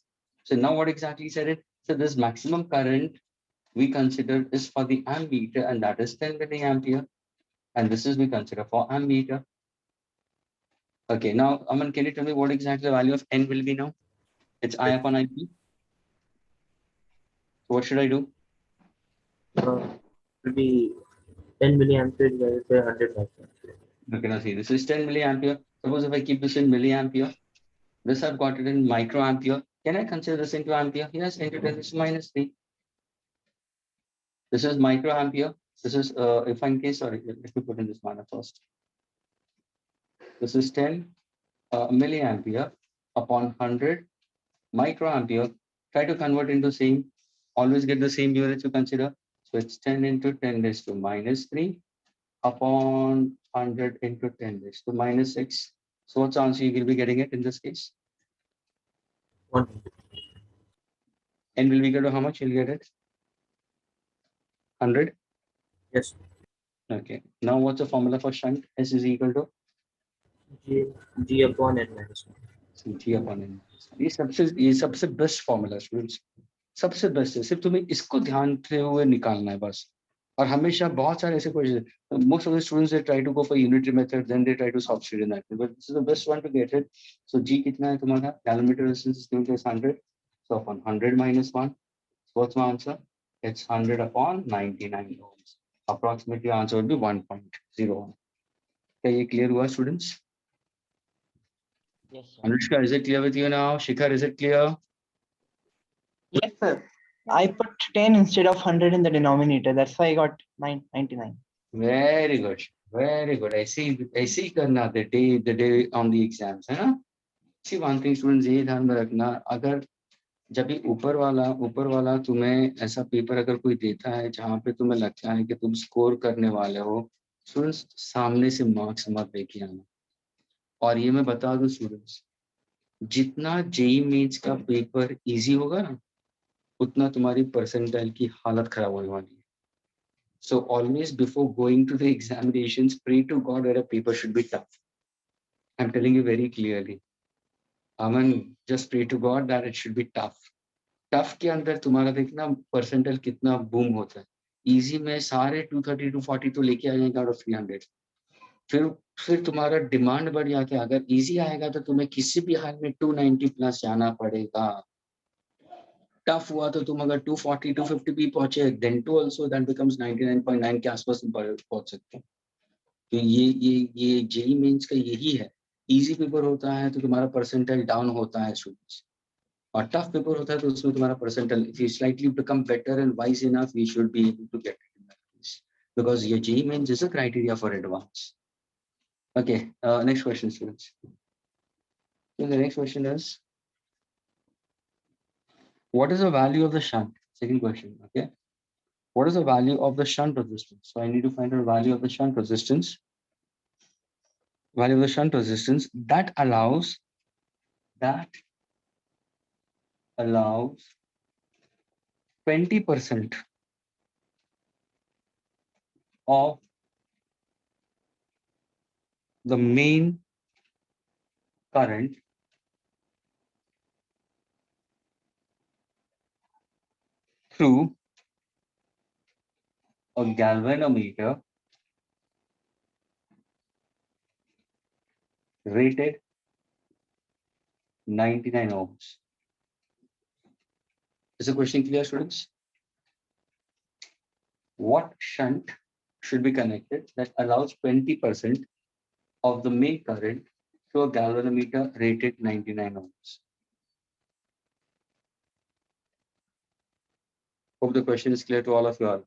So now what exactly said it? So this maximum current we consider is for the ammeter and that is 10 milliampere. And this is we consider for ammeter. Okay, now Aman, can you tell me what exactly the value of N will be now? It's I upon IP. So what should I do? Will be 10 milliampere divided by 100 microampere. Okay, now see, this is 10 milliampere. Suppose if I keep this in milliampere, this I've got it in microampere. Can I consider this into ampere? Yes, into 10 is minus 3. This is microampere. This is, if in case, sorry, let me put in this manner first. This is 10 milliampere upon 100 microampere. Try to convert into same. Always get the same units to consider. So it's 10 into 10 raised to minus 3 upon 100 into 10 raised to minus 6. So what's the answer you will be getting it in this case? 100. N will be equal to how much you'll get it? 100? Yes. Okay. Now what's the formula for shunt? S is equal to G upon n minus 1. जी अपन ये सबसे best formula students, सबसे best है। सिर्फ तुम्हें इसको ध्यान से हुए निकालना है बस। और हमेशा बहुत सारे ऐसे question, most of the students they try to go for unitary method, then they try to substitute in that, but this is the best one to get it. So G कितना है तुम्हारा, galvanometer resistance is given as 100, so अपन 100 minus 1, so what's my answer? It's 100 upon 99 ohms. Approximately answer would be 1.01. क्या ये clear हुआ students? Yes, sir. Anushka, is it clear with you now? Shikhar, is it clear? Yes, sir. I put 10 instead of 100 in the denominator. That's why I got 99. Very good, very good. ऐसे ही करना the day on the exams, है ना? See, one thing students ये ध्यान में रखना, अगर जब भी ऊपर वाला तुम्हें ऐसा पेपर अगर कोई देता है जहाँ पे तुम्हें लगता है कि तुम स्कोर करने वाले हो, स्टूडेंट्स सामने से मार्क्स मत लेके आना। और ये मैं बता दूं स्टूडेंट्स, जितना जेई मेंस का पेपर इजी होगा ना, उतना तुम्हारी परसेंटाइल की हालत खराब होने वाली है। So always before going to the examinations, pray to God that a paper should be tough. I'm telling you very clearly. Aman, just pray to God that it should be tough. Tough के अंदर तुम्हारा देखना percentile कितना boom होता है। Easy में सारे 230 240 तो लेके आ जाएंगे आउट ऑफ 300। फिर तुम्हारा डिमांड बढ़ जाता है। अगर इजी आएगा तो तुम्हें किसी भी हाल में 290 प्लस जाना पड़ेगा। टफ हुआ तो तुम अगर 240 250 भी पहुंचे, then to also that becomes 99.9 के आसपास तुम पहुंच सकते हो। तो ये जेई मेंस का यही है। इजी पेपर होता है तो तुम्हारा परसेंटाइल डाउन होता है स्टूडेंट्स, और टफ पेपर होता है तो उसमें तुम्हारा percentile, if you slightly become better and wise enough, we should be able to get it in that case, because ये JEE Mains is a criteria for advance. Okay, next question students. So the next question is, what is the value of the shunt? Second question, okay. What is the value of the shunt resistance? So I need to find out the value of the shunt resistance. Value of the shunt resistance that allows 20% of the main current through a galvanometer rated 99 ohms. Is the question clear, students? What shunt should be connected that allows 20% of the main current through a galvanometer rated 99 ohms? Hope the question is clear to all of you all.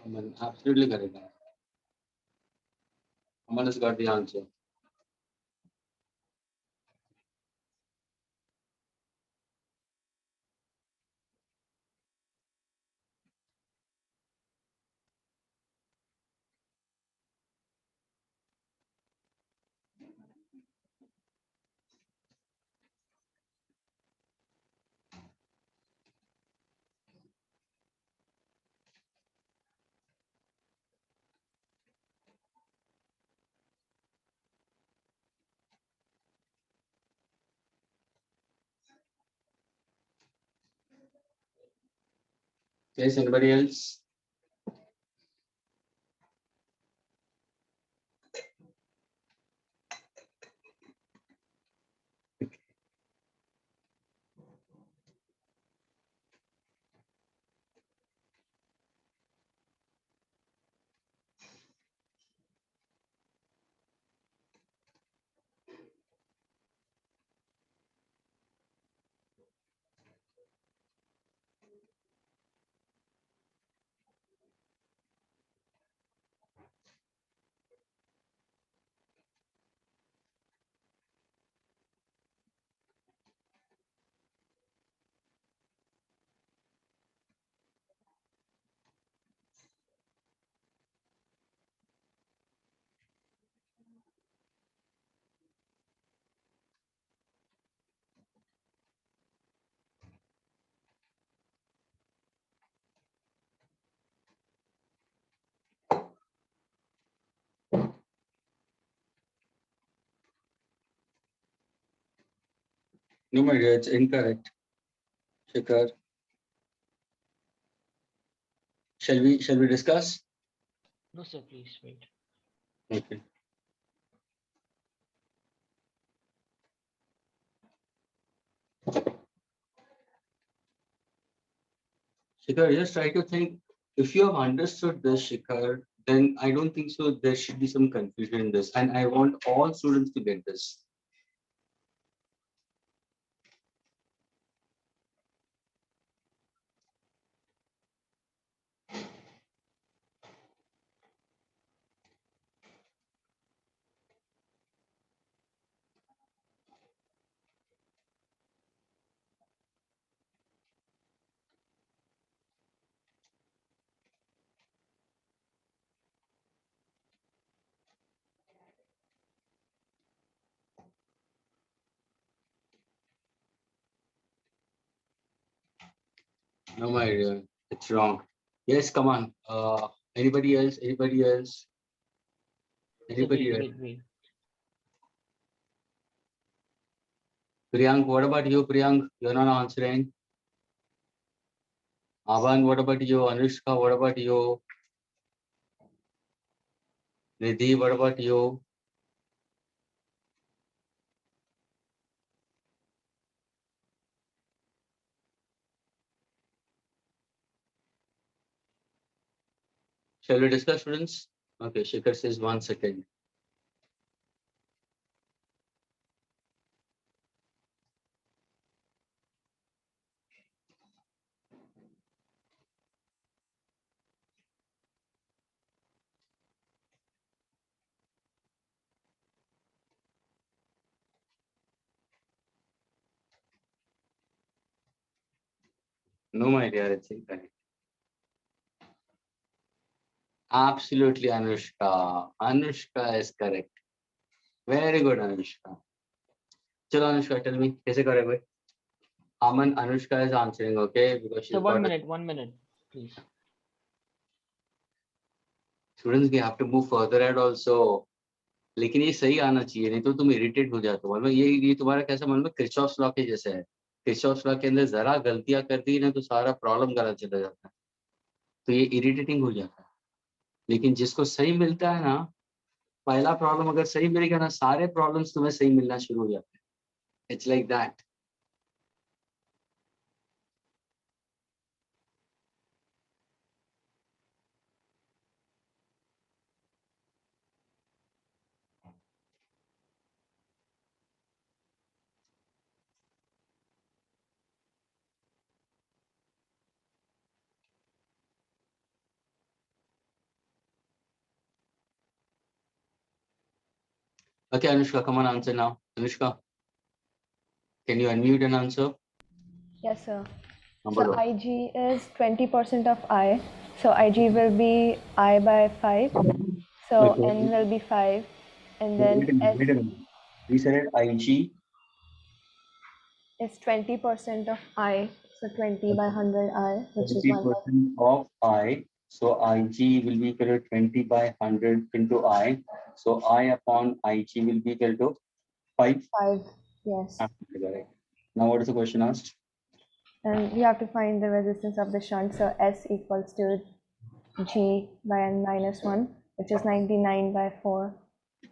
Aman, absolutely correct. Aman has got the answer. Yes, anybody else? No, my dear, it's incorrect. Shikhar. Shall we discuss? No, sir, please wait. Okay. Shikhar, just try to think. If you have understood this, Shikhar, then I don't think so. There should be some confusion in this, and I want all students to get this. No, my dear, it's wrong. Yes, come on. Anybody else? Anybody else? Sir, Anybody wait, else? wait, wait. Priyank, what about you, Priyank? You're not answering. Avan, what about you? Anushka, what about you? Nidhi, what about you? Shall we discuss, students? Okay, Shikhar says 1 second. No, my dear, it's incorrect. Absolutely, Anushka. Anushka is correct. Very good, Anushka. Chalo, Anushka, tell me, kaise kare? Aman, Anushka is answering, okay? Because she's So got 1 minute, please. students, we have to move further ahead also. लेकिन ये सही आना चाहिए, नहीं तो तुम irritate हो जाते हो। मतलब ये तुम्हारा कैसा मतलब क्रिचॉफ लॉ के जैसे है। क्रिचॉफ लॉ के अंदर जरा गलतियां कर दी ना तो सारा प्रॉब्लम गलत चला जाता है, तो ये इरिटेटिंग हो जाता है। लेकिन जिसको सही मिलता है ना, पहला प्रॉब्लम अगर सही मिलेगा ना, सारे प्रॉब्लम्स तुम्हें सही मिलना शुरू हो जाते हैं। It's like that. Okay, Anushka, come on, answer now. Anushka, can you unmute and answer? Yes, sir. Number So one. IG is 20% of I. So IG will be I by 5. So Okay. N will be 5. And Wait a then minute, S wait a minute. We said it IG. is 20% of I. So 20 by 100 I, which is 1 by 20% of I. So IG will be equal to 20 by 100 into I. So I upon IG will be equal to 5. 5. Yes. Absolutely correct. Now what is the question asked? And we have to find the resistance of the shunt. So S equals to G by N minus 1, which is 99 by 4.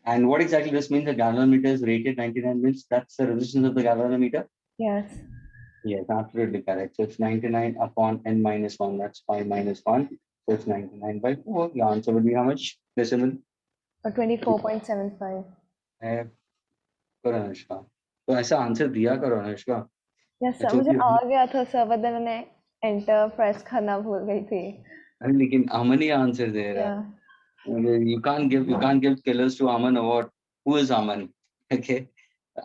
And what exactly this means? The galvanometer is rated 99 means that's the resistance of the galvanometer. Yes. Yes, absolutely correct. So it's 99 upon n minus 1. That's 5 minus 1. So it's 99 by 4. The answer will be how much? Decimal? Or 24.75. करो अनुष्का. तो ऐसा answer दिया करो Anushka. Yes I sir, told मुझे you. आ गया था sir, but मैंने enter press करना भूल गई थी. अरे लेकिन अमन ही आंसर दे रहा है. Yeah. You can't give killers to Aman award. Who is Aman? Okay.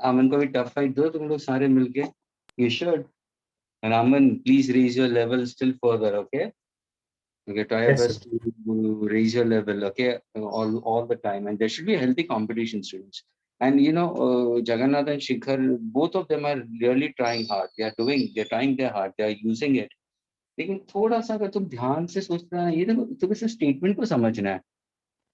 Aman को भी tough fight दो तुम लोग सारे मिलके. You should. And Aman, please raise your level still further, okay? Okay, try your Yes, best to raise your level, okay, all the time. And there should be a healthy competition, students. And you know, Jagannath and Shikhar, both of them are really trying hard. They're trying their hard. They are using it. लेकिन थोड़ा सा अगर तुम ध्यान से सोचना है, ये देखो तुम्हें सिर्फ स्टेटमेंट को समझना है.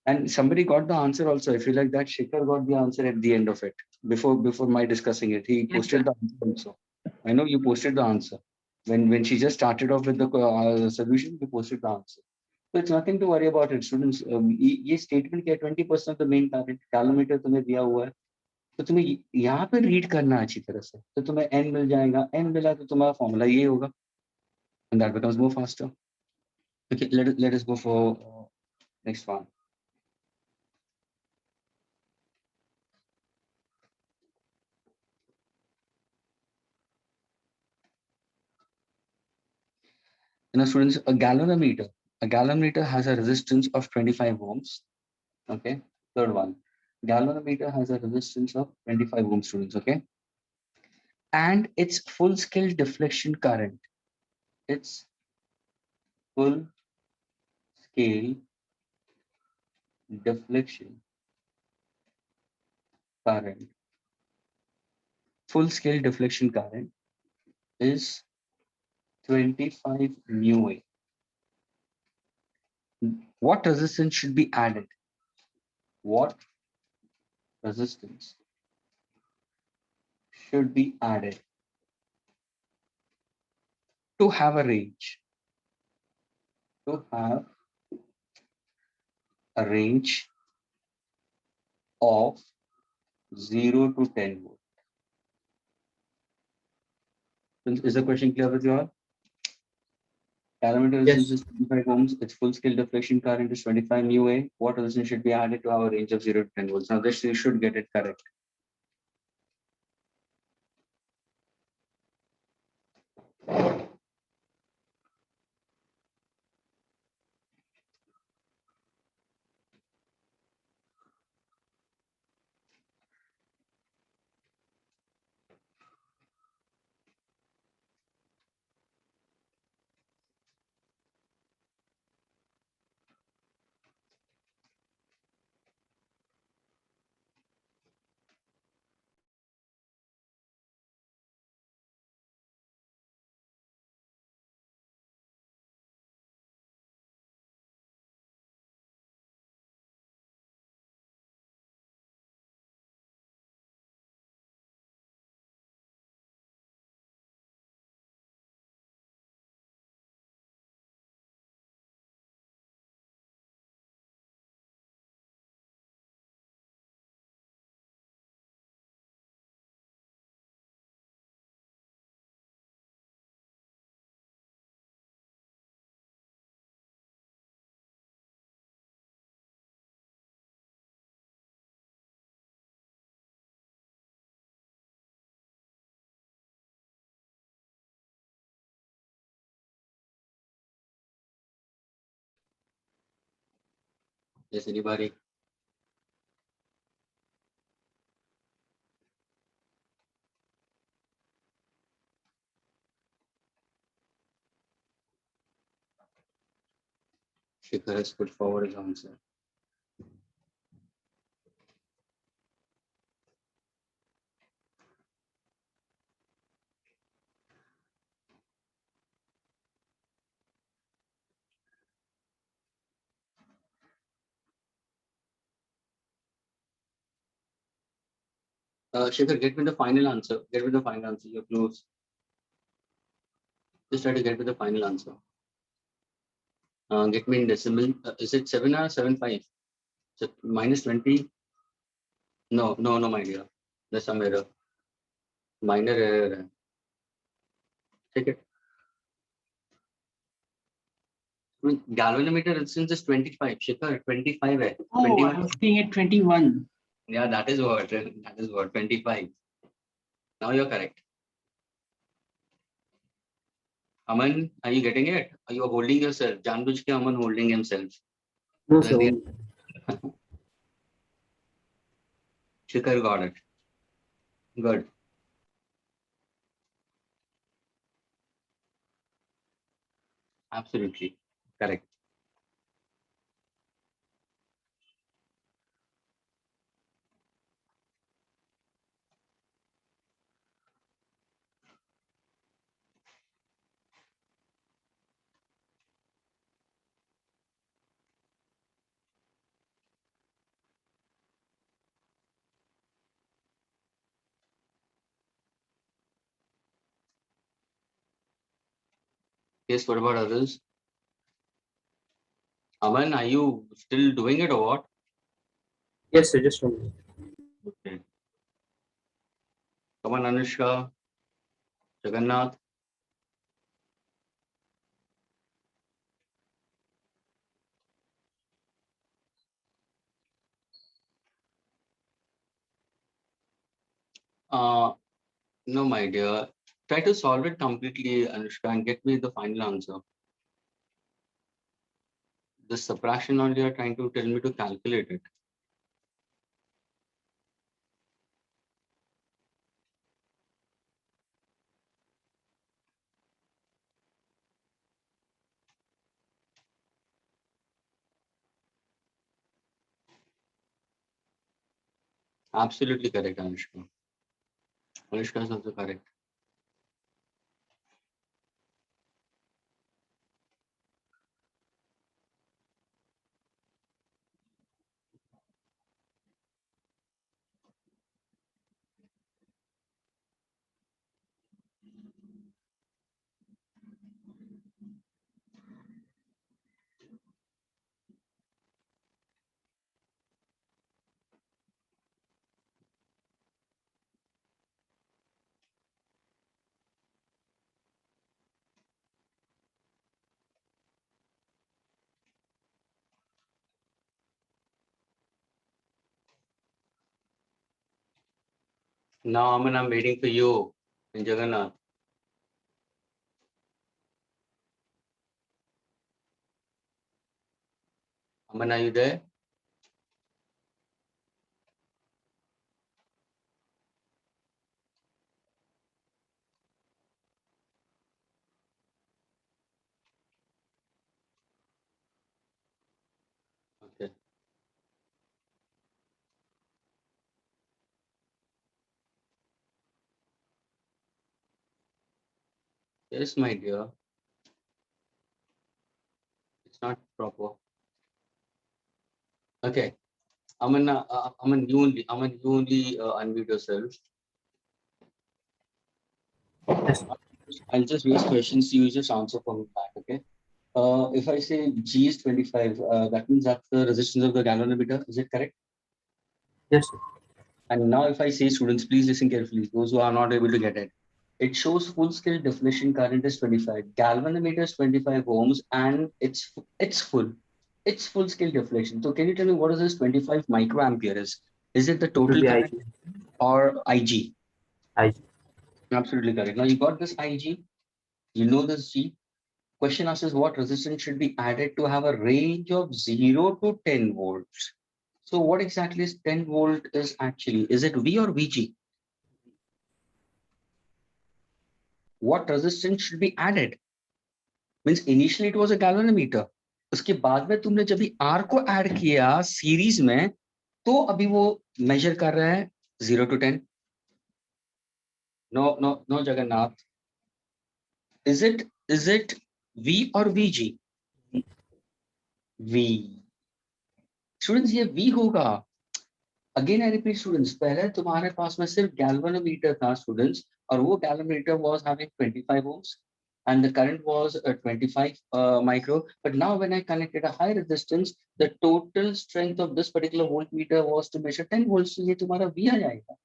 And somebody got the answer also. If you like that, Shikhar got the answer at the end of it. Before my discussing it, he posted the answer also. I know you posted the answer. When she just started off with the solution, you posted the answer. So it's nothing to worry about it, students. ये statement क्या 20% of the main current calorimeter तुम्हें दिया हुआ है. तो तुम्हें यहाँ पे रीड करना अच्छी तरह से. तो तुम्हें n मिल जाएगा. n मिला तो तुम्हारा फॉर्मूला ये होगा. And that becomes more faster. Okay, let us go for next one. Now, students, a gallanometer has a resistance of 25 ohms. Okay, third one, gallanometer has a resistance of 25 ohms, students. Okay, and its full scale deflection current, its full scale deflection current, is 25 mu A. What resistance should be added? What resistance should be added to have a range? To have a range of 0 to 10 volt. Is the question clear with you all? Calorimeter resistance is 25 ohms. Its full scale deflection current is 25 mu A. What resistance should be added to our range of 0 to 10 volts? Now this you should get it correct. Yes, anybody? Shikhar has put forward his answer. Shikhar, get me the final answer. Get me the final answer. You're close. Just try to get to the final answer. Get me in decimal. Is it 7 or 7.5? So minus 20. No, my dear. There's some error. Minor error. Check it. Galvanometer resistance is 25. Shikhar, 25 hai. Oh, 21. I was seeing it 21. Yeah, that is what. 25. Now you're correct. Aman, are you getting it? Are you holding yourself? Janbuj ke Aman holding himself. No, sir. Shikhar got it. Good. Absolutely correct. Yes, what about others? Aman, are you still doing it or what? Yes, sir. Just 1 minute. Okay. Come on, Anushka, Jagannath. No, my dear. Try to solve it completely, Anushka, and get me the final answer. The subtraction only you're trying to tell me to calculate it. Absolutely correct, Anushka. Anushka is also correct. Now, Aman, I'm waiting for you in Jagannath. Aman, are you there? Okay. Yes, my dear. It's not proper. Okay. Aman, you only unmute yourself. Yes. I'll just raise questions. You just answer for me back. Okay. If I say G is 25, that means that's the resistance of the galvanometer. Is it correct? Yes, sir. And now if I say, students, please listen carefully, those who are not able to get it. It shows full scale deflection current is 25. Galvanometer is 25 ohms and it's full. It's full scale deflection. So can you tell me what is this 25 microampere is? Is it the It will total be current IG. or IG? IG. Absolutely correct. Now you got this IG, you know this G. Question asks what resistance should be added to have a range of 0 to 10 volts. So what exactly is 10 volt is actually? Is it V or VG? What resistance should be added? Means initially it was a galvanometer. उसके बाद में तुमने जब भी R को add किया series में तो अभी वो मेजर कर रहा है 0 to 10. No Jagannath. Is it V or VG? V. Students ये V होगा. Again I repeat students, पहले तुम्हारे पास में सिर्फ galvanometer था students और वो galvanometer was having 25 ohms and the current was 25 micro. But now when I connected a high resistance, the total strength of this particular voltmeter was to measure 10 volts. So ये तुम्हारा V आ जाएगा.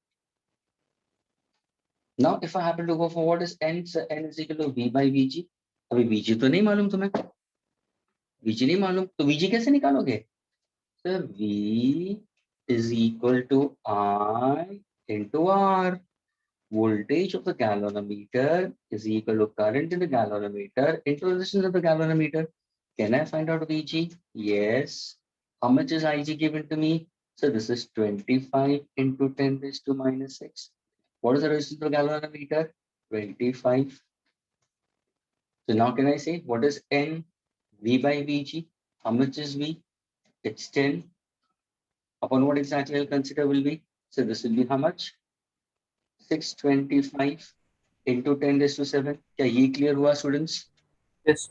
Now if I happen to go for what is N, so N is equal to V by Vg. अभी Vg तो नहीं मालूम तुम्हें, Vg नहीं मालूम, तो Vg कैसे निकालोगे? So V is equal to I into R. Voltage of the galvanometer is equal to current in the galvanometer into resistance of the galvanometer. Can I find out Vg? Yes. How much is Ig given to me? So this is 25 into 10 raised to minus 6. What is the resistance of the galvanometer? 25. So now can I say what is N? V by Vg. How much is V? It's 10. Upon what exactly I'll consider will be? So this will be how much? 625 into 10 raised to 7. क्या ये clear हुआ students? Yes.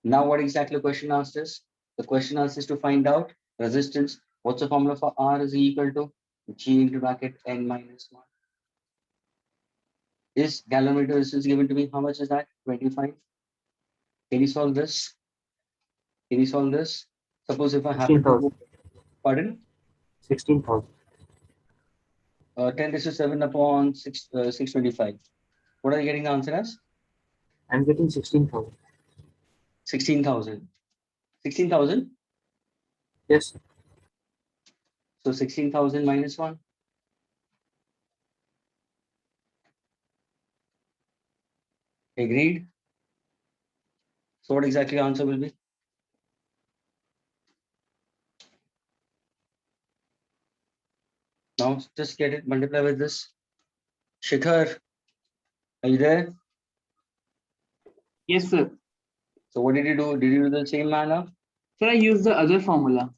Now what exactly the question asked us? The question asked us to find out resistance. What's the formula for R is equal to G into bracket N minus 1. Is galvanometer resistance given to me? How much is that? 25. Can you solve this? Can you solve this? Suppose if I happen to 16,000. pardon? 16,000. 10 raised to 7 upon 625. What are you getting the answer as? I'm getting 16,000. 16,000. 16,000? Yes. So 16,000 minus 1. Agreed? So what exactly the answer will be? Now just get it, multiply with this. Shikhar, are you there? Yes, sir. So what did you do? Did you do the same manner? Sir, I used the other formula.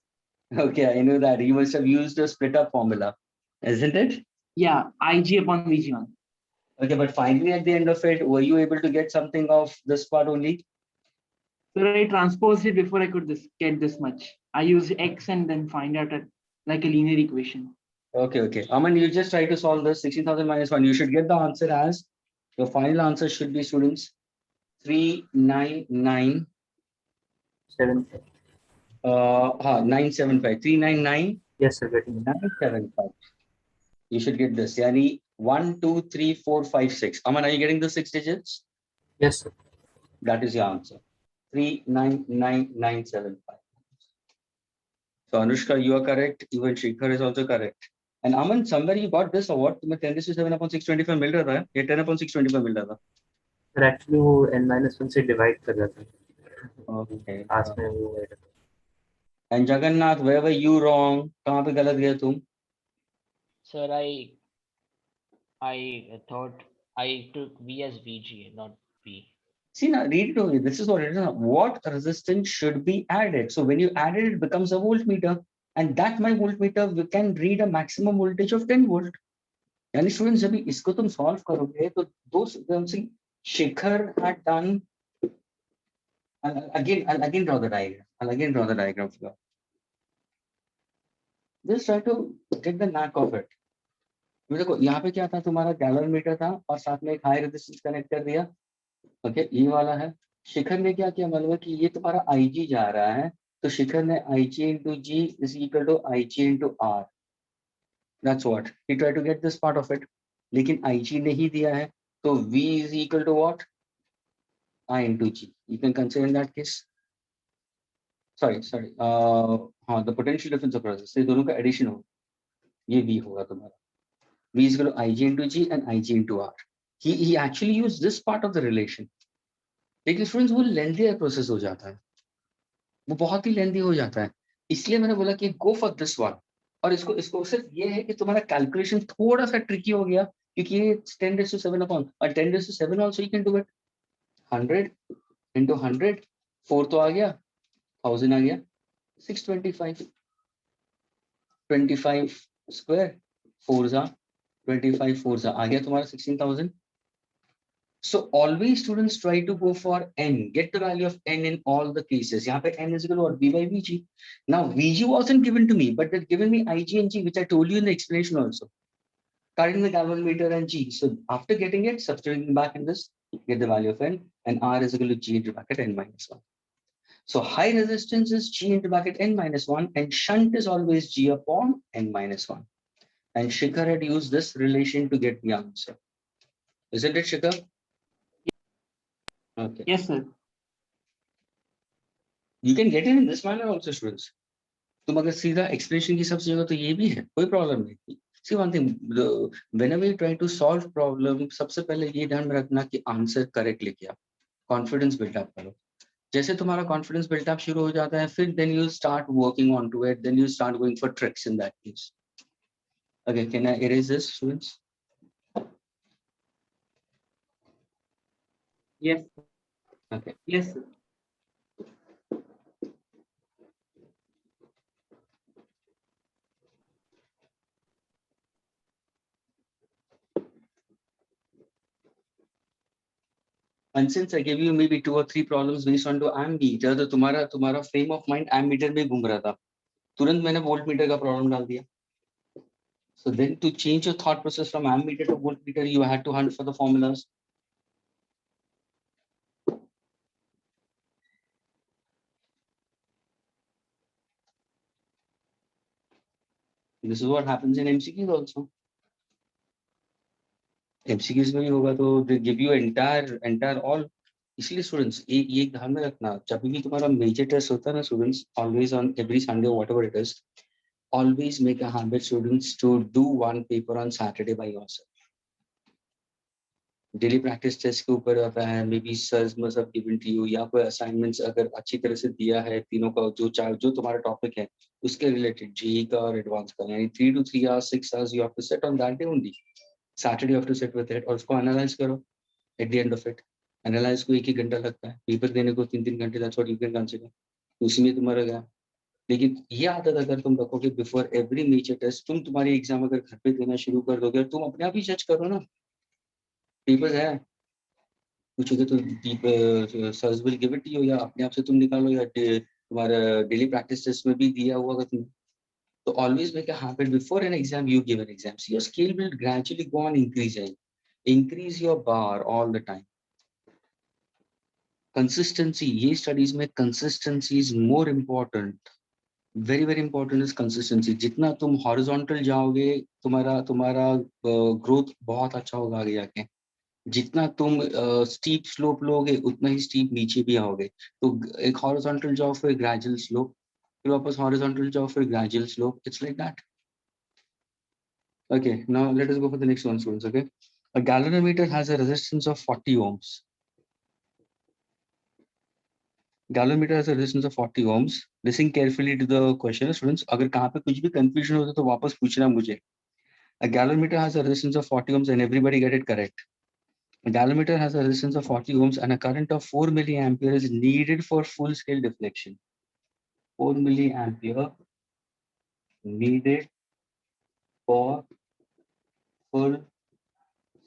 Okay, I know that. You must have used the split up formula, isn't it? Yeah, Ig upon Vg1. Okay, but finally at the end of it, were you able to get something of this part only? Sir, I transposed it before I could get this much. I used X and then find out like a linear equation. Okay, okay. Aman, you just try to solve this 16,000 minus 1. You should get the answer as your final answer should be, students, 399. 7. 975. 399. Yes, sir. Getting 975. You should get this. Yani 1, 2, 3, 4, 5, 6. Aman, are you getting the 6 digits? Yes, sir. That is your answer. 399975. So Anushka, you are correct. Even Shikhar is also correct. And Aman, somewhere you got this award. तुम्हें 10 to 7 upon 625 मिल रहा था. ये 10 upon 625 मिल रहा था. Sir, actually वो n-1 से divide कर रहा था. Okay. Class में वो है. And Jagannath, where were you wrong? कहाँ पे गलत गया तुम? Sir, I thought I took V as VG, not V. See now, read it only. This is what it is. What resistance should be added? So when you add it, it becomes a voltmeter. And that my voltmeter we can read a maximum voltage of 10 volt. यानी students जब इसको तुम solve करोगे तो those Shikhar had done. I'll again draw the diagram. I'll again draw the diagram for you. Just try to get the knack of it. देखो यहाँ पे क्या था, तुम्हारा गैलोरीमीटर था और साथ में एक हाई रेजिस्टेंस कनेक्ट कर दिया. ओके, ये वाला है. शिखर ने क्या किया मालूम है कि ये तुम्हारा IG जा रहा है, तो शिखर ने IG into G is equal to IG into R. That's what he tried to get this part of it. लेकिन IG नहीं दिया है, तो V is equal to what? I into G. You can consider in that case. Sorry. हाँ, the potential difference of resistance दोनों का addition होगा. ये V होगा तुम्हारा. V is equal to IG into G and IG into R. He actually used this part of the relation. लेकिन students वो lengthy process हो जाता है, वो बहुत ही लेंथी हो जाता है. इसलिए मैंने बोला कि गो फॉर दिस वन. और इसको सिर्फ ये है कि तुम्हारा कैलकुलेशन थोड़ा सा ट्रिकी हो गया क्योंकि ये 10 raised to 7 upon और 10 raised to 7 also you can do it. 100 into 100, 4 तो आ गया, 1000 आ गया, 625. 25 square 4 जा 25 4 जा आ गया तुम्हारा 16,000. So always students try to go for n, get the value of n in all the cases. यहाँ पे n is equal to what? V by Vg. Now Vg wasn't given to me, but they've given me Ig and G, which I told you in the explanation also. Current in the galvanometer and G. So after getting it, substituting back in this, get the value of n, and R is equal to G into bracket N minus 1. So high resistance is G into bracket N minus 1 and shunt is always G upon N minus 1. And Shikhar had used this relation to get the answer. Isn't it, Shikhar? Okay. Yes, sir. You can get it in this manner also, students. तुम अगर सीधा expression की सब जगह तो ये भी है, कोई प्रॉब्लम नहीं. See one thing, whenever you try to solve problem, सबसे पहले ये ध्यान में रखना कि आंसर करेक्ट लेके आओ, कॉन्फिडेंस बिल्डअप करो. जैसे तुम्हारा कॉन्फिडेंस बिल्डअप शुरू हो जाता है, फिर then you start working on to it, then you start going for tricks in that case. Okay, can I erase this, students? Yes. Okay. Yes, sir. And since I gave you maybe 2 or 3 problems based on to ammeter, तो तुम्हारा frame of mind ammeter में घूम रहा था. तुरंत मैंने voltmeter का problem डाल दिया. So then to change your thought process from ammeter to voltmeter, you had to hunt for the formulas. This is what happens in MCQs also. MCQs में भी होगा तो they give you entire all. इसलिए students ये ध्यान में रखना, जब भी तुम्हारा मेजर टेस्ट होता है ना students, always on every Sunday whatever it is, always make a habit students to do one paper on Saturday by yourself. Daily practice test के ऊपर आता है, may be sirs must have given to you, या कोई assignments अगर अच्छी तरह से दिया है तीनों का, जो तुम्हारा टॉपिक है उसके रिलेटेड, जेई का और एडवांस का, यानी 3 to 3 hours 6 hours you have to set on that day only. Saturday you have to set with it और उसको एनालाइज करो. At the end of it analyse को 1 घंटा लगता है, पेपर देने को 3 घंटे, that's what you can consider. उसी में तुम्हारा गया. लेकिन ये आदत अगर तुम रखोगे बिफोर एवरी मेजर टेस्ट, तुम्हारी एग्जाम अगर घर पे देना शुरू कर दोगे, तुम अपने आप ही जज करो ना, पेपर है पूछोगे तो sirs will give it to you, या अपने आप से तुम निकालो, या तुम्हारा डेली प्रैक्टिस टेस्ट में भी दिया हुआ तुम. तो always make a habit before an exam you give an exam, so your skill will gradually go on increasing, increase your bar all the time. Consistency, ये स्टडीज में consistency is more important. Very very important is consistency. जितना तुम horizontal जाओगे, तुम्हारा growth बहुत अच्छा होगा आगे जाके. जितना तुम स्टीप स्लोप लोगे, उतना ही स्टीप नीचे भी आओगे. तो एक हॉरिजॉन्टल जाओ, फिर ग्रेजुअल स्लोप, फिर वापस हॉरिजॉन्टल जाओ, फिर gradual slope. It's like that. Okay, now let us go for the next one, students. Okay, a galvanometer has a resistance of 40 ohms. Galvanometer has a resistance of 40 ohms. Listen carefully to the question, students. अगर कहाँ पे कुछ भी confusion होता है तो वापस पूछना मुझे. A galvanometer has a resistance of 40 ohms and everybody get it correct. A galvanometer has a resistance of 40 ohms and a current of 4 milliampere is needed for full scale deflection. 4 milliampere needed for full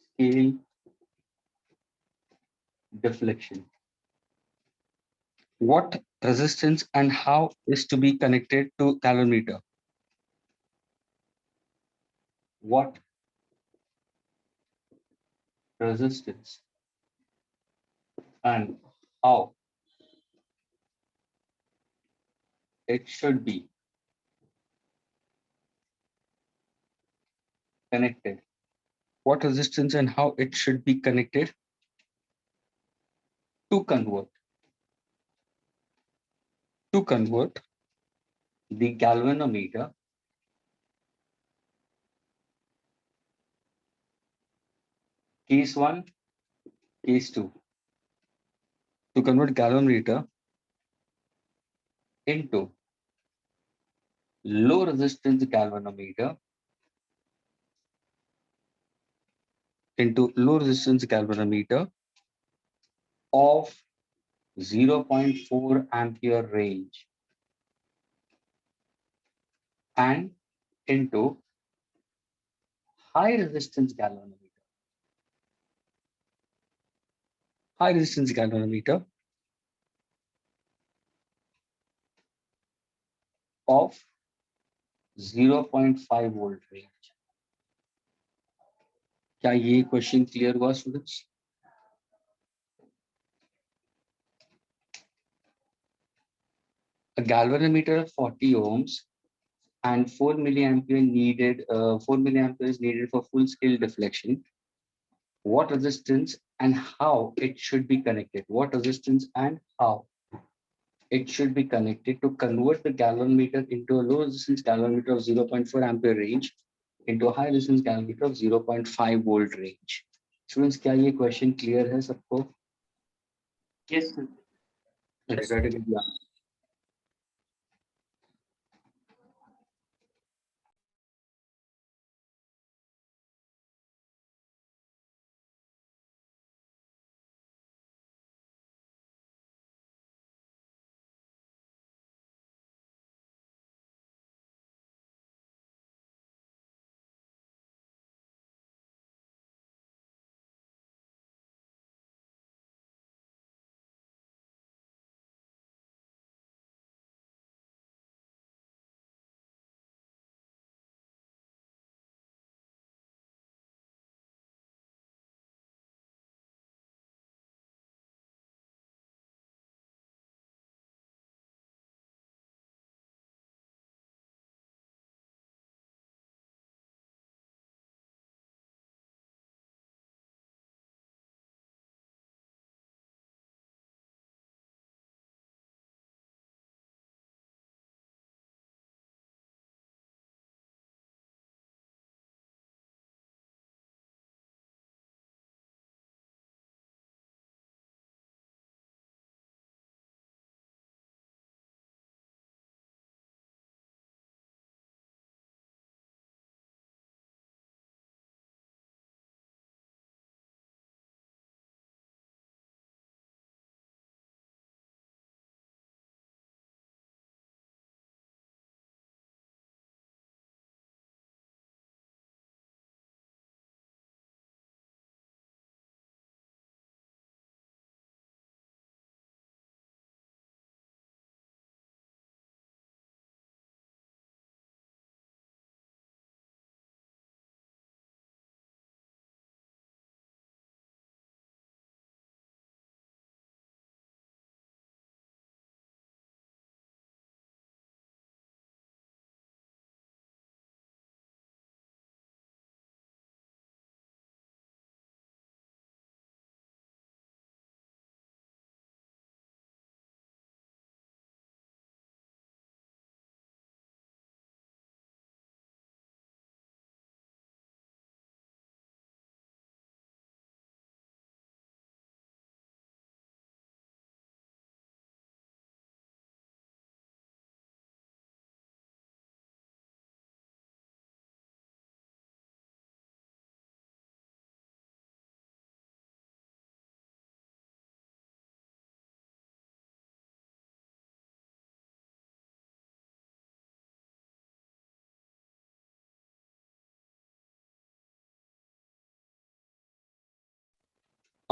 scale deflection. What resistance and how is to be connected to galvanometer? What resistance and how it should be connected? What resistance and how it should be connected to convert the galvanometer case 1, case 2, to convert galvanometer into low resistance galvanometer of 0.4 ampere range and into high resistance galvanometer of 0.5 volt range. क्या ये question clear हुआ students? a galvanometer of 40 ohms and 4 milliampere needed, 4 milliampere is needed for full scale deflection. What resistance and how it should be connected? What resistance and how it should be connected to convert the galvanometer into a low resistance galvanometer of 0.4 ampere range into a high resistance galvanometer of 0.5 volt range. Students, क्या ये question clear है सबको? Yes, sir. Okay, try to get the answer.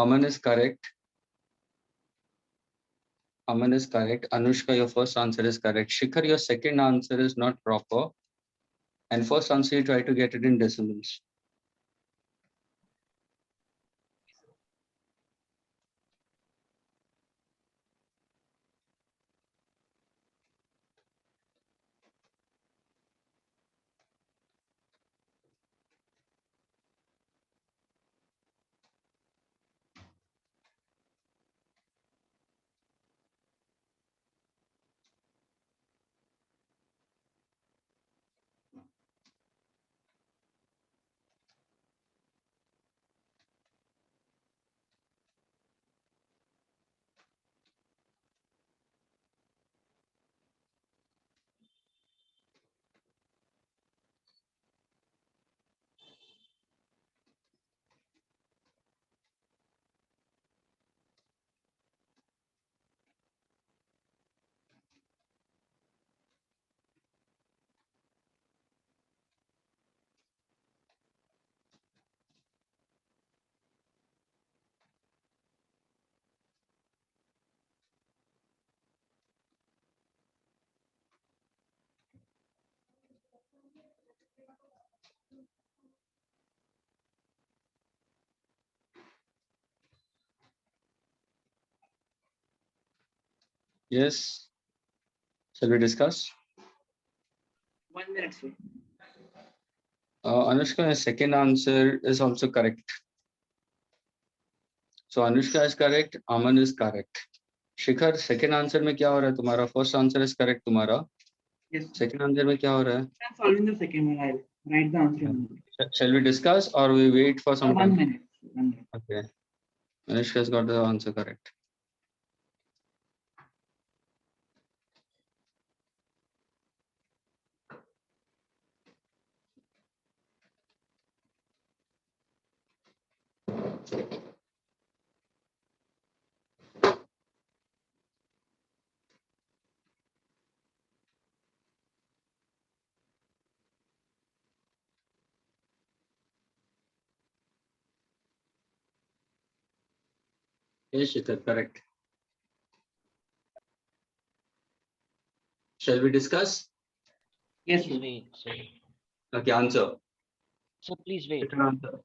Aman is correct. Aman is correct. Anushka, your first answer is correct. Shikhar, your second answer is not proper. And first answer, you try to get it in decimals. Yes. Shall we discuss? 1 minute, sir. Anushka's second answer is also correct. So Anushka is correct, Aman is correct. Shikhar, second answer में क्या हो रहा है तुम्हारा? First answer is correct तुम्हारा. Yes. Second answer में क्या हो रहा है? I'm solving the second one. I'll write the answer. in Shall we discuss or we wait for some 1 time? minute. 1 minute. Okay. Anushka's got the answer correct. Yes, Shikhar, correct. Shall we discuss? Yes, Please sir. wait, sir. Okay, answer. So please wait. Second answer.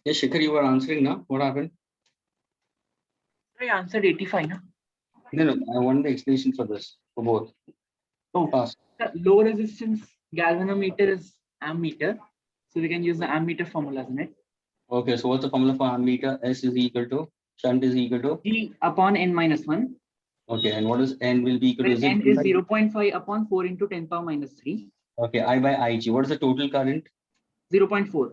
Yes, Shikhar, you were answering now. What happened? I answered 85. No? No, I want the explanation for this, for both. Oh, Fast. the low resistance galvanometer is ammeter. So we can use the ammeter formula, isn't it? Okay, so what's the formula for ammeter? S is equal to, shunt is equal to, G upon n minus 1. okay, and what is N will be equal to? Where n is 0.5 upon 4 into 10 power minus 3. Okay, I by Ig. What is the total current? 0.4.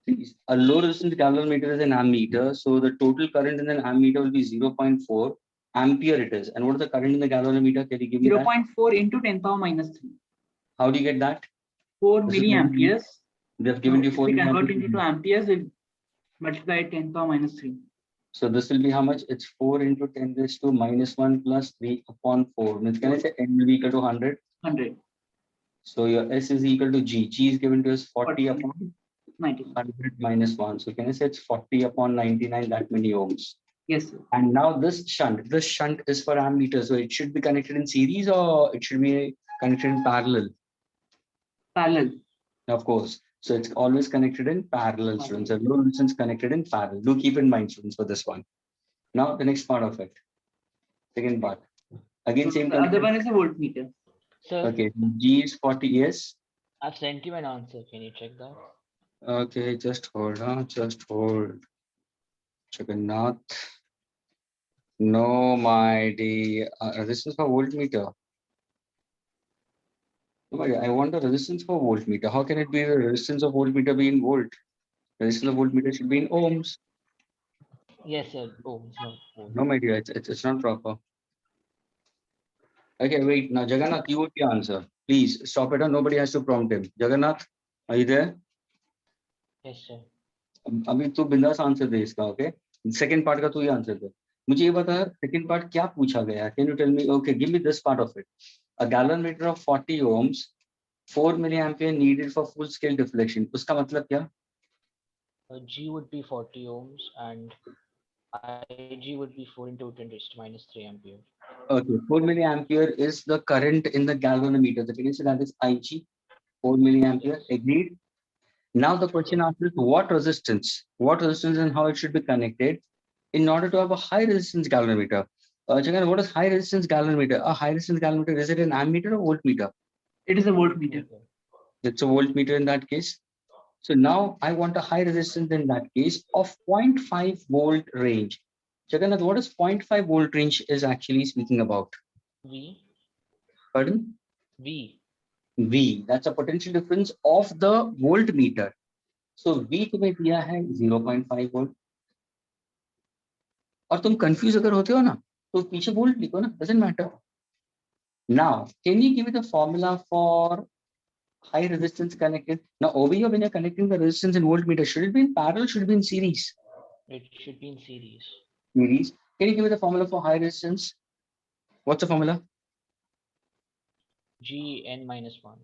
Please. A low resistance galvanometer is an ammeter, so the total current in an ammeter will be 0.4 ampere it is. And what is the current in the galvanometer? Can you give me that? 0.4 into 10 power minus 3. How do you get that? 4 This is milliamperes. They have given you If 4 we convert milliamperes. into amperes, we multiply 10 power minus 3. So this will be how much? It's 4 into 10 raised to minus 1 plus 3 upon 4. Means can I say N will be equal to 100? 100. So your S is equal to G. G is given to us 40 40. upon 90. 100 minus 1. So can I say it's 40 upon 99, that many ohms. Yes, sir. And now this shunt is for ammeter. So it should be connected in series or it should be connected in parallel? Parallel. Of course. So it's always connected in parallel, students. A low resistance connected in parallel. Do keep in mind, students, for this one. Now the next part of it. Second part. Again, same The other concept. one is a voltmeter. Sir, Okay, G is 40, yes. I've sent you an answer. Can you check that? Okay, just hold on, just hold. Jagannath. No, my dear. This is for voltmeter. Oh my God, I want the resistance for voltmeter. How can it be the resistance of voltmeter be in volt? Resistance of voltmeter should be in ohms. Yes, sir. Oh, it's not. Oh. No, my dear, it's not proper. Okay, wait. Now, Jagannath, you would be answer. Please stop it. Nobody has to prompt him. Jagannath, are you there? Yes, sir. अभी तू बिंदास answer दे इसका, okay? Second part का तू ही answer दे. मुझे ये बता second part क्या पूछा गया? Can you tell me? Okay, give me this part of it. A galvanometer of 40 ohms, 4 milliampere needed for full scale deflection. उसका मतलब क्या? G would be 40 ohms and Ig would be 4 into 10 raised to minus 3 ampere. Okay, 4 milliampere is the current in the galvanometer. The so that is Ig, 4 milliampere. Agreed. Now the question asks is what resistance and how it should be connected in order to have a high resistance galvanometer. Jagan, what is high resistance galvanometer? A high resistance galvanometer, is it an ammeter or voltmeter? It is a voltmeter. Okay. It's a voltmeter in that case. So now I want a high resistance in that case of 0.5 volt range. Jagannath, what is 0.5 volt range is actually speaking about? V. Pardon? V. V. That's a potential difference of the voltmeter. So V तुम्हें दिया है 0.5 volt, और तुम confuse अगर होते हो ना तो पीछे वोल्ट लिखो ना, doesn't matter. Now can you give me the formula for high resistance connected? Now over here when you're connecting the resistance in voltmeter, should it be in parallel, should it be in series? It should be in series. Series. Can you give me the formula for high resistance? What's the formula? G n minus 1.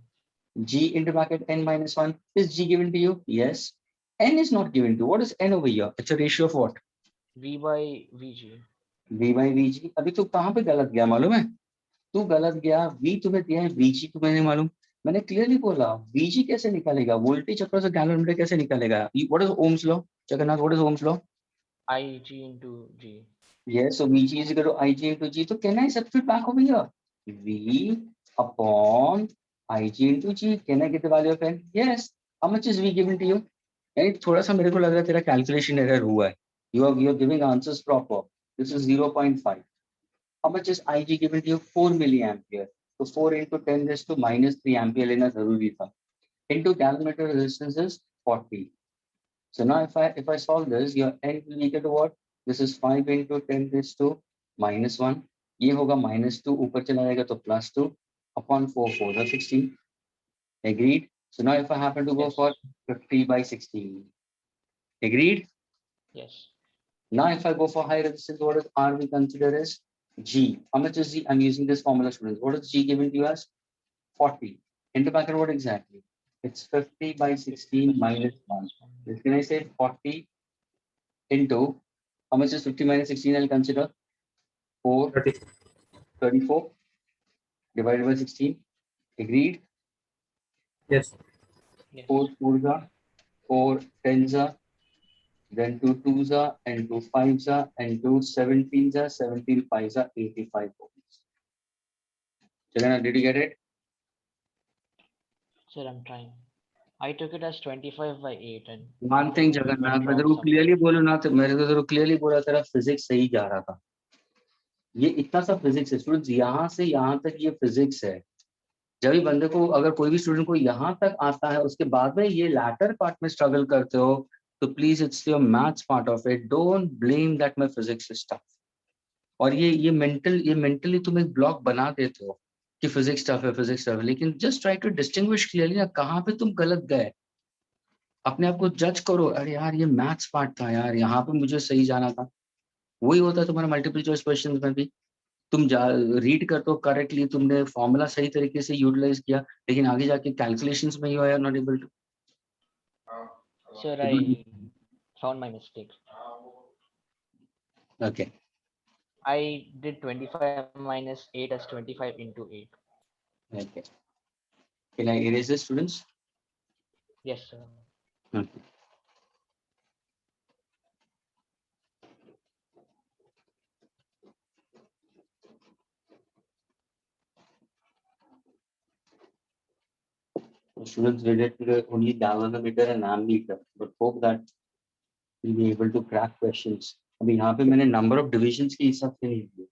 G into bracket n minus 1. Is G given to you? Yes. N is not given to you. What is N over here? It's a ratio of what? V by Vg. V by Vg. अभी तू कहाँ पे गलत गया मालूम है? तू गलत गया. V तुम्हें दिया है, Vg तुम्हें नहीं मालूम. मैंने क्लियरली बोला Vg कैसे निकालेगा, वोल्टेज अक्रॉस अ गैलन कैसे निकालेगा? What is Ohm's law? Jagannath, what is Ohm's law? Ig into G. Yes, so Vg is equal to Ig into G. So can I substitute back over here? V upon Ig into G. Can I get the value of N? Yes. How much is V given to you? यानी थोड़ा सा मेरे को लग रहा है तेरा calculation error हुआ है. You are giving answers proper. This is 0.5. How much is Ig given to you? 4 milliampere. So 4 into 10 raised to minus 3 ampere लेना जरूरी था. Into galvanometer resistance is 40. So now if I solve this, your N will be equal to what? This is 5 into 10 raised to minus 1. ये होगा minus 2, ऊपर चला जाएगा तो plus 2 upon 4, 4 are 16. Agreed? So now if I happen to go Yes. for 50 by 16. Agreed? Yes. Now if I go for high resistance, what is R we consider as G? How much is G? I'm using this formula, students. What is G given to you as? 40. Into bracket what exactly? It's 50 by 16 minus 1. This can I say 40 into, how much is 50 minus 16? I'll consider 4, 34 divided by 16. Agreed? Yes. Yes. 4 4s are, 4 10s are, then 2 2s are, and 2 5s are, and 2 17s are, 17 5s are, 85 ohms. Chalana, did you get it? Sir, I'm trying. I took it as 25 by 8 and One thing, it went Jagannath, मैं wrong तेरे को somewhere. Clearly बोलूँ ना, तो मेरे को तेरे को क्लियरली बोला तेरा फिजिक्स सही जा रहा था. ये इतना सा फिजिक्स है स्टूडेंट्स, यहाँ से यहाँ तक ये फिजिक्स है. जब भी बंदे को, अगर कोई भी स्टूडेंट को यहाँ तक आता है, उसके बाद में ये लैटर पार्ट में स्ट्रगल करते हो, तो please it's your maths part of it. Don't blame that my physics is tough. और ये मेंटली तुम एक ब्लॉक बना देते हो कि फिजिक्स टफ है, फिजिक्स टफ है. लेकिन just try to distinguish clearly ना कहाँ पे तुम गलत गए. अपने आप को जज करो, अरे यार ये मैथ्स पार्ट था यार, यहाँ पे मुझे सही जाना था. वही होता है तुम्हारा मल्टीपल चॉइस क्वेश्चन में भी. तुम रीड करते हो करेक्टली, तुमने फॉर्मूला सही तरीके से यूटिलाइज किया, लेकिन आगे जाके कैलकुलेशंस में you are not able to. Sir, I found my mistake. Okay. I did 25 minus 8 as 25 into 8. Okay. Can I erase this students? Yes, sir. Okay. Students related only galvanometer and ammeter, but hope that we'll be able to crack questions. अभी यहाँ पे मैंने number of divisions के हिसाब से नहीं दिए.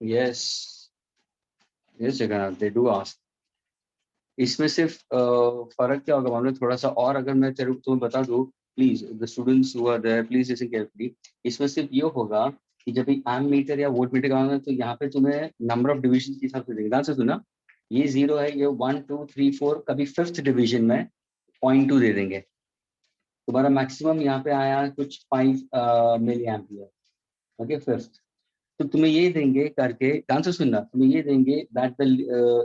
Yes, yes Jagannath, they do ask. इसमें सिर्फ फर्क क्या होगा मालूम है थोड़ा सा, और अगर मैं तेरे तुम्हें बता दूं, please the students who are there please listen carefully. इसमें सिर्फ ये होगा कि जब भी एम मीटर या वोल्ट मीटर का होगा तो यहाँ पे तुम्हें नंबर ऑफ डिविजन के हिसाब से देंगे. ध्यान से सुना, ये 0 है, ये 1 2 3 4, कभी 5th डिवीजन में 0.2 दे देंगे. तुम्हारा मैक्सिमम यहाँ पे आया कुछ 5 मिली एम्पियर. Okay, 5th. तो तुम्हें ये देंगे करके, ध्यान से सुनना, तुम्हें ये देंगे that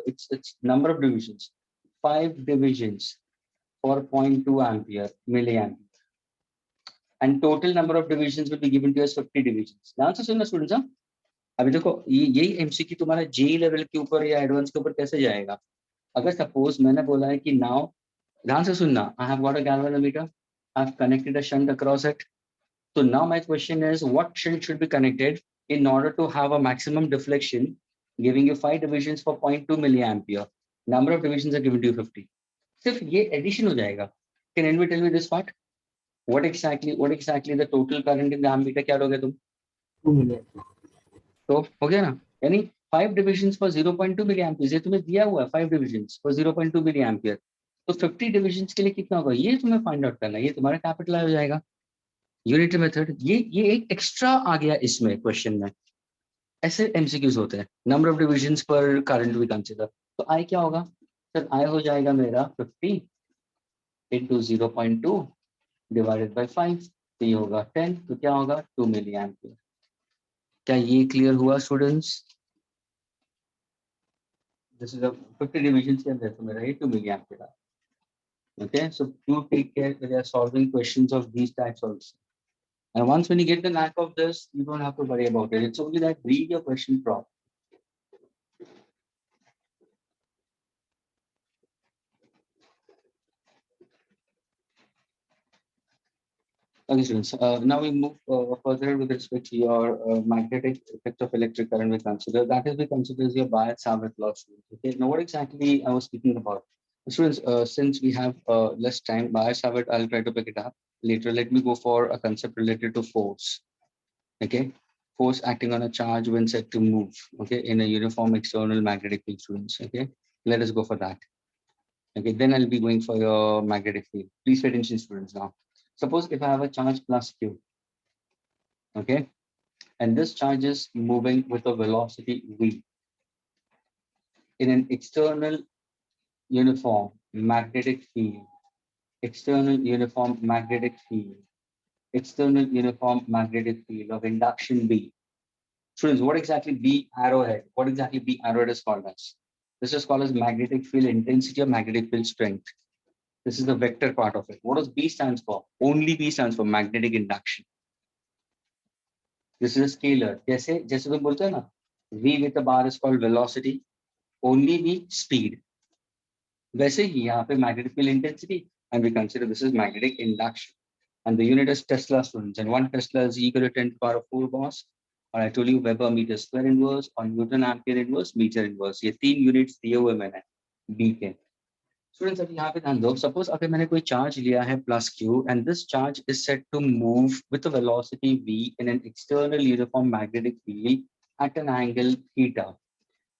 it's number of divisions, 5 divisions for 0.2 ampere milliampere, and total number of divisions will be given to us 50 divisions. ध्यान से सुनना स्टूडेंट्स. हाँ, अभी देखो यही एमसीक्यू तुम्हारा जेई लेवल के ऊपर या एडवांस के ऊपर कैसे जाएगा. अगर सपोज मैंने बोला है कि नाउ, ध्यान से सुनना, I have got a galvanometer, I have connected a shunt across it. So now my question is, what shunt should be connected in order to have a maximum deflection, giving you 5 divisions for 0.2 milliampere. Number of divisions are given to you 50. सिर्फ ये addition हो जाएगा. Can anybody tell me this part? What exactly the total current in the ammeter क्या लोगे तुम? 2 million. तो हो गया ना? यानी 5 divisions for 0.2 milliampere. ये तुम्हें दिया हुआ है 5 divisions for 0.2 milliampere. तो 50 divisions के लिए कितना होगा? ये तुम्हें find out करना है. ये तुम्हारा कैपिटल हो जाएगा. यूनिट मेथड ये एक एक्स्ट्रा आ गया इसमें क्वेश्चन में. ऐसे एमसीक्यूज होते हैं. नंबर ऑफ डिविजन्स पर करंट भी कंसीडर. तो आई क्या होगा सर? आई हो जाएगा मेरा 50 into 0.2 डिवाइडेड बाय 5. तो ये होगा 10. तो क्या होगा 2 मिली एम्पियर. क्या ये क्लियर हुआ स्टूडेंट्स? दिस इज 50 डिविजन्स के अंदर तो मेरा ये 2 milli ampere. Okay, so do take care when you are solving questions of these types also. And once when you get the knack of this, you don't have to worry about it. It's only that read your question properly. Okay, students. Now we move further with respect to your magnetic effect of electric current we consider. That is, we consider as your Biot-Savart law. Okay. Now, what exactly I was speaking about? Students, since we have less time, Biot-Savart, I'll try to pick it up later. Let me go for a concept related to force. Okay. Force acting on a charge when set to move. Okay. In a uniform external magnetic field, students. Okay. Let us go for that. Okay. Then I'll be going for your magnetic field. Please pay attention, students, now. Suppose if I have a charge plus Q, okay, and this charge is moving with a velocity v in an external uniform magnetic field, external uniform magnetic field, external uniform magnetic field of induction B. Students, what exactly B arrowhead? What exactly B arrowhead is called as? This is called as magnetic field intensity or magnetic field strength. This is the vector part of it. What does B stands for? Only B stands for magnetic induction. This is a scalar. जैसे तुम बोलते हैं ना, V with a bar is called velocity. Only V speed. वैसे ही यहाँ पे magnetic field intensity, and we consider this is magnetic induction. And the unit is Tesla, students. And 1 Tesla is equal to 10 to the power of 4 Gauss. और I told you Weber meter square inverse और Newton ampere inverse, meter inverse. ये 3 units दिए हुए मैंने B के. Students, अभी यहाँ पे ध्यान दो. Suppose अगर मैंने कोई charge लिया है plus Q and this charge is set to move with a velocity v in an external uniform magnetic field at an angle theta.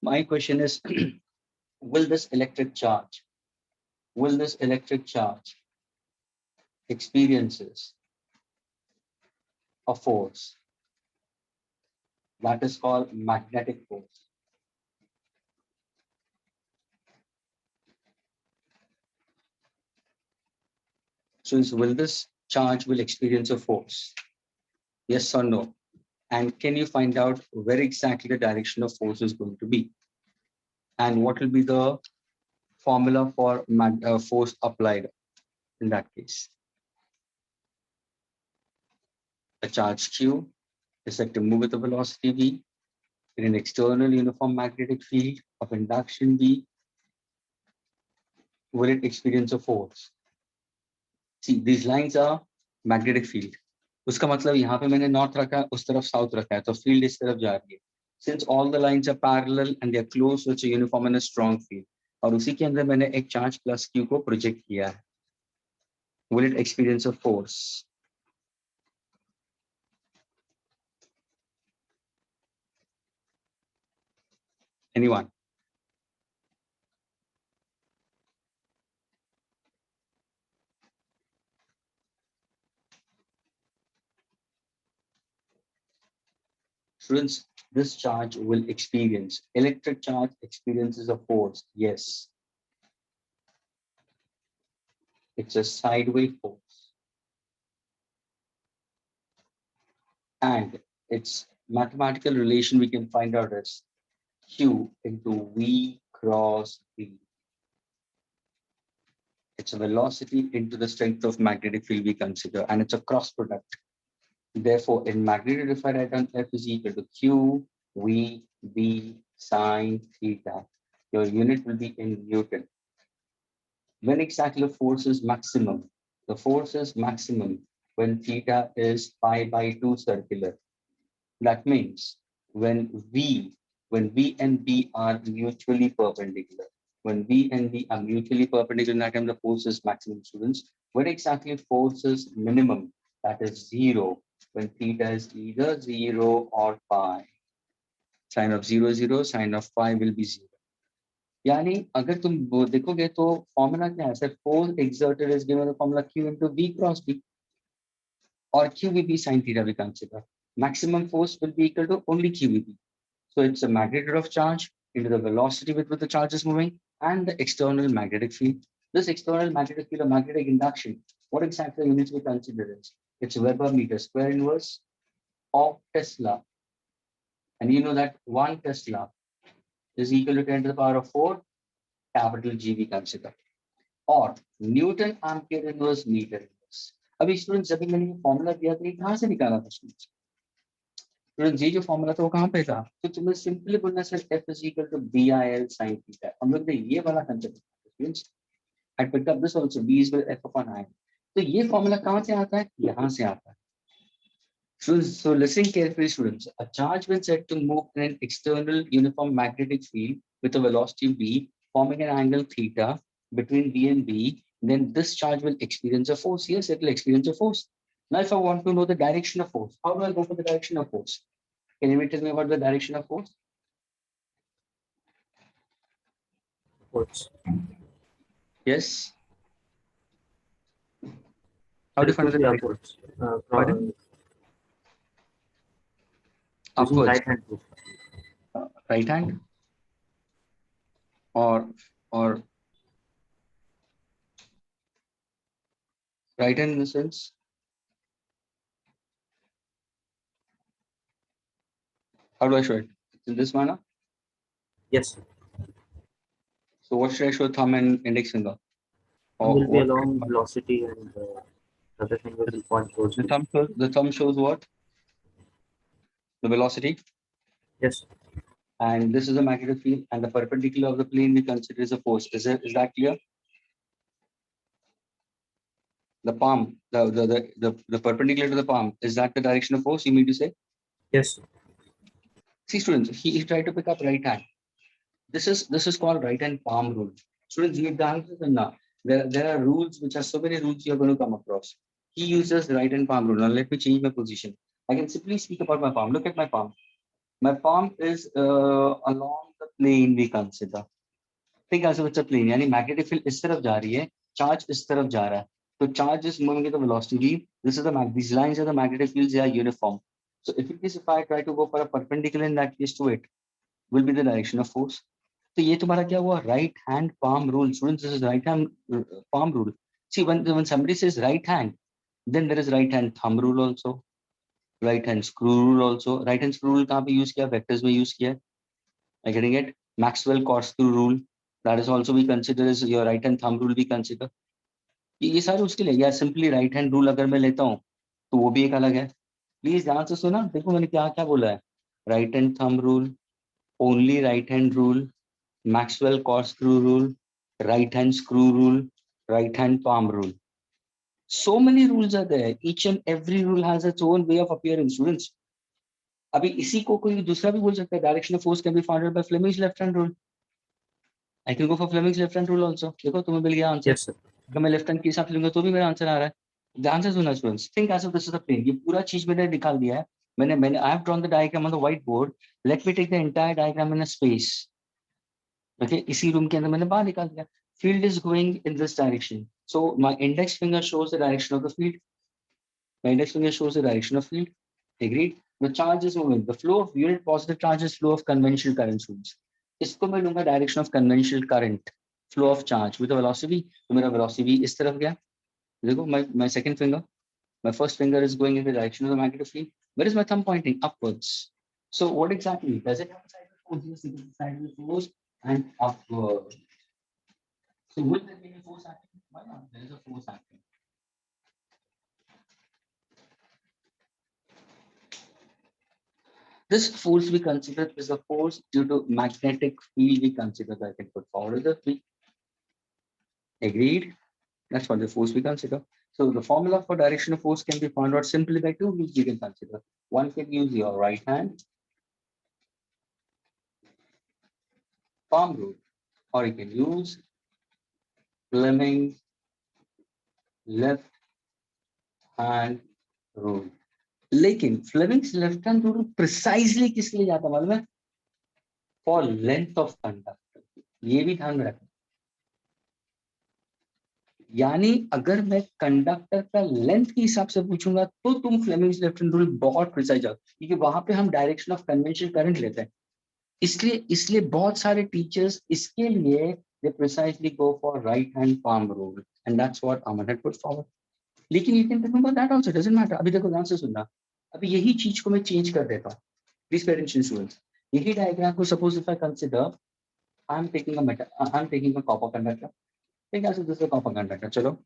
My question is, will this electric charge experiences a force that is called magnetic force? So will this charge will experience a force? Yes or no? And can you find out where exactly the direction of force is going to be? And what will be the formula for force applied in that case? A charge Q is set to move with a velocity v in an external uniform magnetic field of induction V. Will it experience a force? See, these lines are magnetic field. उसका मतलब यहाँ पे मैंने north रखा है, उस तरफ south रखा है, तो field इस तरफ जा रही है. Since all the lines are parallel and they are close, so it's a uniform and a strong field. और उसी के अंदर मैंने एक charge plus Q को project किया है. Will it experience a force? Anyone? Students, this charge will experience, electric charge experiences a force. Yes. It's a sideways force. And its mathematical relation we can find out as Q into V cross V. It's a velocity into the strength of magnetic field we consider, and it's a cross product. Therefore, in magnetic defined item F is equal to Q, V, V, sine theta. Your unit will be in Newton. When exactly the force is maximum? The force is maximum when theta is pi by 2 circular. That means when V and B are mutually perpendicular. When V and B are mutually perpendicular, that time the force is maximum, students. When exactly force is minimum, that is 0, when theta is either 0 or pi. Sine of 0 0, sine of pi will be 0. यानी अगर तुम वो देखोगे तो formula क्या है sir, force exerted is given the formula Q into V cross B, or QVB sin theta we consider. Maximum force will be equal to only QVB. So it's a magnitude of charge into the velocity with which the charge is moving and the external magnetic field. This external magnetic field or magnetic induction, what exactly units we consider is? It's Weber meter square inverse of Tesla. And you know that 1 Tesla is equal to 10 to the power of 4 capital G we consider. Or Newton ampere inverse meter inverse. अभी student जब भी मैंने formula दिया था ये कहाँ से निकाला था स्टूडेंट्स? स्टूडेंट ये जो फॉर्मूला था वो कहाँ पे था? तो तुम्हें सिंपली बोलना sir F is equal to BIL sin theta. हम लोग ने ये वाला concept students, I picked up this also, B is equal to F upon I. तो ये फॉर्मूला कहाँ से आता है? यहाँ से आता है. So listen carefully, students. A charge when set to move in an external uniform magnetic field with a velocity v, forming an angle theta between V and B, then this charge will experience a force. Yes, it will experience a force. Now, if I want to know the direction of force, how do I go for the direction of force? Can you tell me about the direction of force? Upwards. Yes. How do you find the It would be direction? upwards. Pardon? Using Upwards. right hand rule. Right hand? Or right hand in the sense? How do I show it? In this manner? Yes. So what should I show, thumb and index finger? One will be what- along velocity and the other thing will be point towards The you. thumb shows what? The velocity. Yes. And this is the magnetic field, and the perpendicular of the plane we consider as a force. Is that clear? The palm, the perpendicular to the palm, is that the direction of force you mean to say? Yes. See, students, he tried to pick up right hand. This is called right hand palm rule. Students, there are rules which are so many rules you are going to come across. He uses right hand palm rule. Now let me change my position. I can simply speak about my palm. Look at my palm. My palm is along the plane we consider. Think as if it's a plane. यानी magnetic field इस तरफ जा रही है, charge इस तरफ जा रहा है. So charge is moving at the velocity v. These lines are the magnetic fields. They are uniform. So if I try to go for a perpendicular in that case to it, will be the direction of force. तो ये तुम्हारा क्या हुआ? Right hand palm rule. Students, this is right hand palm rule. See, when somebody says right hand, then there is right hand thumb rule also, right hand screw rule also. Right hand screw rule कहाँ पे use किया? Vectors में use किया. Are you getting it? Maxwell corkscrew rule. That is also we consider as your right hand thumb rule we consider. ये सारे उसके लिए, या सिंपली राइट हैंड रूल अगर मैं लेता हूँ तो वो भी एक अलग है. प्लीज ध्यान से सुना, देखो मैंने क्या क्या बोला है. Right hand thumb rule, only right hand rule, Maxwell corkscrew rule, right hand screw rule, right hand palm rule. So many rules are there. Each and every rule has its own way of appearing, students. अभी इसी को कोई दूसरा भी बोल सकता है. Direction of force can be found by Fleming's left hand rule. I can go for Fleming's left hand rule also. देखो तुम्हें मिल गया आंसर. Yes, sir. अगर मैं लेफ्ट हैंड के हिसाब से लूंगा तो भी मेरा आंसर आ रहा है. ध्यान से सुना students. Think as if this is the plane. ये पूरा चीज मैंने निकाल दिया है. मैंने I have drawn the diagram on the white board. Let me take the entire diagram in a space. Okay, इसी रूम के अंदर मैंने बाहर निकाल दिया. Field is going in this direction. So my index finger shows the direction of the field. My index finger shows the direction of field. Agreed? The charge is moving. The flow of unit positive charge is flow of conventional current, students. इसको मैं लूंगा direction of conventional current, flow of charge with a velocity. तो मेरा velocity इस तरफ गया. देखो my second finger, my first finger is going in the direction of the magnetic field. Where is my thumb pointing? Upwards. So what exactly does it have a side of force? Yes, it is a side of force and upward. So will there be a force acting? Why not? There is a force acting. This force we consider is a force due to magnetic field we consider that I can put forward the three. Agreed? That's what the force we consider. So the formula for direction of force can be found out simply by two means we can consider. One can use your right hand palm rule, or you can use Fleming's left hand rule. लेकिन Fleming's left hand rule precisely किस लिए जाता मालूम है? For length of conductor. ये भी ध्यान में रखना. यानी अगर मैं कंडक्टर का लेंथ के हिसाब से पूछूंगा तो तुम फ्लेमिंग्स लेफ्ट हैंड रूल बहुत प्रिसाइज जाओ, क्योंकि वहां पे हम डायरेक्शन ऑफ कन्वेंशनल करंट लेते हैं. इसलिए इसलिए बहुत सारे टीचर्स इसके लिए they precisely go for right hand palm rule, and that's what Aman had put forward. लेकिन you can remember that also, doesn't matter. अभी देखो ध्यान से सुनना. अभी यही चीज को मैं चेंज कर देता हूँ. Please pay attention students. यही डायग्राम को suppose if I consider I am taking a copper conductor. ठीक है, so this is a copper conductor. चलो,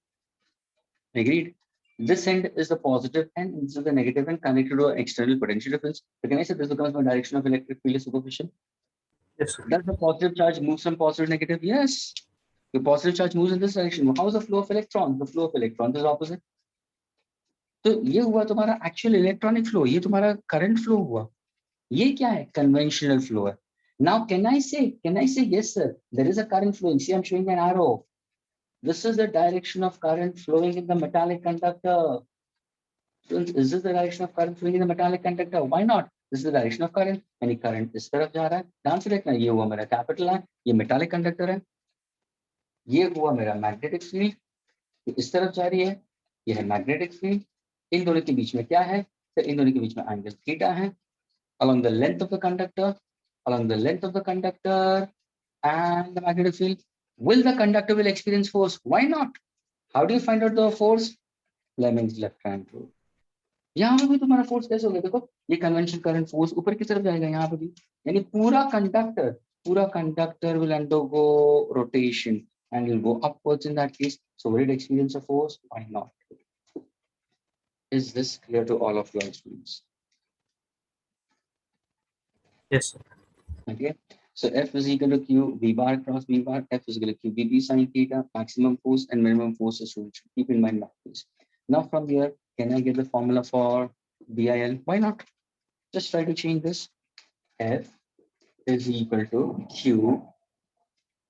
agreed. This end is the positive end, this is the negative end connected to an external potential difference. So can I say this becomes my direction of electric field is superficial? Yes, sir. Does the positive charge move from positive to negative? Yes. The positive charge moves in this direction. How is the flow of electrons? The flow of electrons is opposite. तो ये हुआ तुम्हारा actual electronic flow, ये तुम्हारा current flow हुआ. ये क्या है? कन्वेंशनल फ्लो है. Now can I say yes sir, there is a current flowing. See, I'm showing an arrow. This is the direction of current flowing in the metallic conductor. Is this the direction of current flowing in the metallic conductor? Why not? This is the direction of current. यानी current इस तरफ जा रहा है. ध्यान से देखना, ये हुआ मेरा कैपिटल है, ये मेटालिक कंडक्टर है. ये हुआ मेरा मैग्नेटिक फील्ड, इस तरफ जा रही है, ये है मैग्नेटिक फील्ड. इन दोनों के बीच में क्या है? तो इन दोनों के बीच में एंगल थीटा है. Along the length of the conductor and the magnetic field, will the conductor will experience force? Why not? How do you find out the force? Fleming's left hand rule. यहाँ पे भी तुम्हारा force कैसे होगा? देखो, ये conventional current force ऊपर की तरफ जाएगा यहाँ पे भी. यानी पूरा conductor will undergo rotation and will go upwards in that case. So will it experience a force? Why not? Is this clear to all of your students? Yes, sir. Okay, so F is equal to Q V bar cross V bar. F is equal to Q V B sine theta. Maximum force and minimum force is should keep in mind that please. Now from here, can I get the formula for BIL? Why not? Just try to change this. F is equal to Q.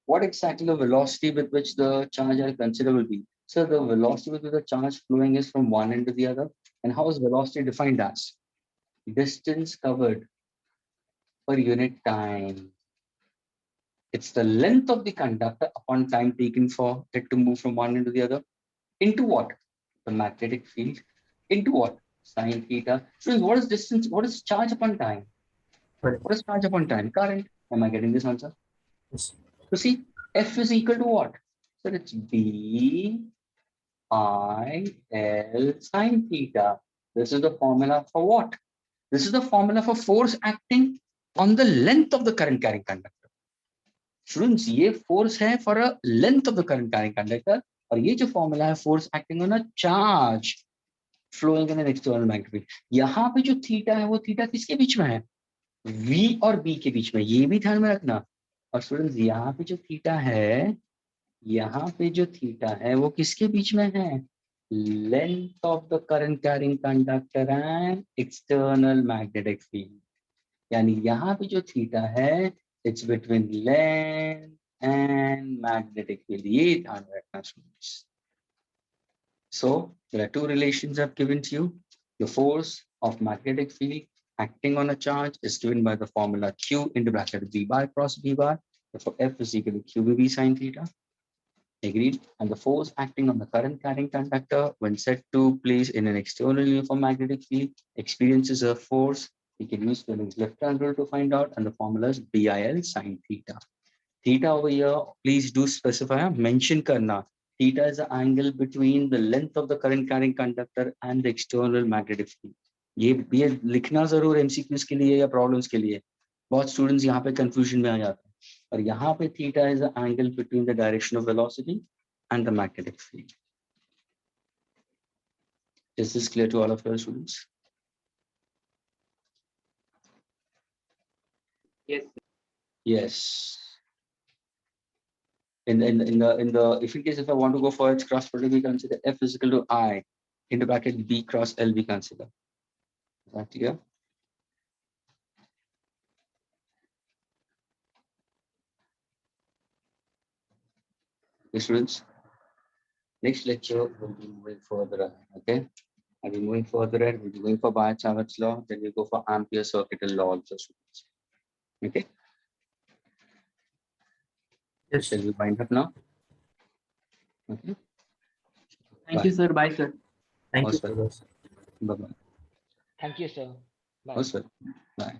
What exactly the velocity with which the charge I consider will be? So the velocity with which the charge flowing is from one end to the other. And how is velocity defined as? Distance covered per unit time. It's the length of the conductor upon time taken for it to move from one end to the other. Into what? The magnetic field. Into what? Sine theta. So what is distance? What is charge upon time? Correct. What is charge upon time? Current. Am I getting this answer? Yes. So see, F is equal to what? So it's B I L sine theta. This is the formula for what? This is the formula for force acting on the length of the current carrying conductor. Students, ये force है for a length of the current carrying conductor, और ये जो formula है force acting on a charge flowing in an external magnetic field. यहाँ पे जो theta है वो theta किसके बीच में है? V और B के बीच में. ये भी ध्यान में रखना. और students, यहाँ पे जो theta है वो किसके बीच में है? Length of the current carrying conductor and external magnetic field. यानी यहाँ पे जो theta है, it's between length and magnetic field. ये ध्यान रखना students. So there are two relations I've given to you. The force of magnetic field acting on a charge is given by the formula Q into bracket V bar cross V bar. Therefore, F is equal to QVB sine theta. Agreed. And the force acting on the current carrying conductor when set to place in an external uniform magnetic field experiences a force. We can use Fleming's left hand rule to find out, and the formula is BIL sine theta. Theta over here, please do specify, mention karna. Theta is the angle between the length of the current carrying conductor and the external magnetic field. ये लिखना जरूर MCQs के लिए या problems के लिए. बहुत students यहाँ पे कंफ्यूजन में आ जाते हैं. और यहाँ पे theta is the angle between the direction of velocity and the magnetic field. Is this clear to all of your students? Yes. Yes. if in case if I want to go for its cross product, we consider F is equal to I into bracket B cross L, we consider. Is that clear? Okay, students. Next lecture will be moving further ahead. Okay. I'll be moving further ahead. We'll be going for Biot-Savart's law. Then we go for Ampere's circuital law also, students. Okay. Yes. Shall we wind up now? Okay. Thank Bye. you, sir. Bye, sir. Thank you Most for this. Bye bye. Thank you, sir. Bye. Most welcome. Bye.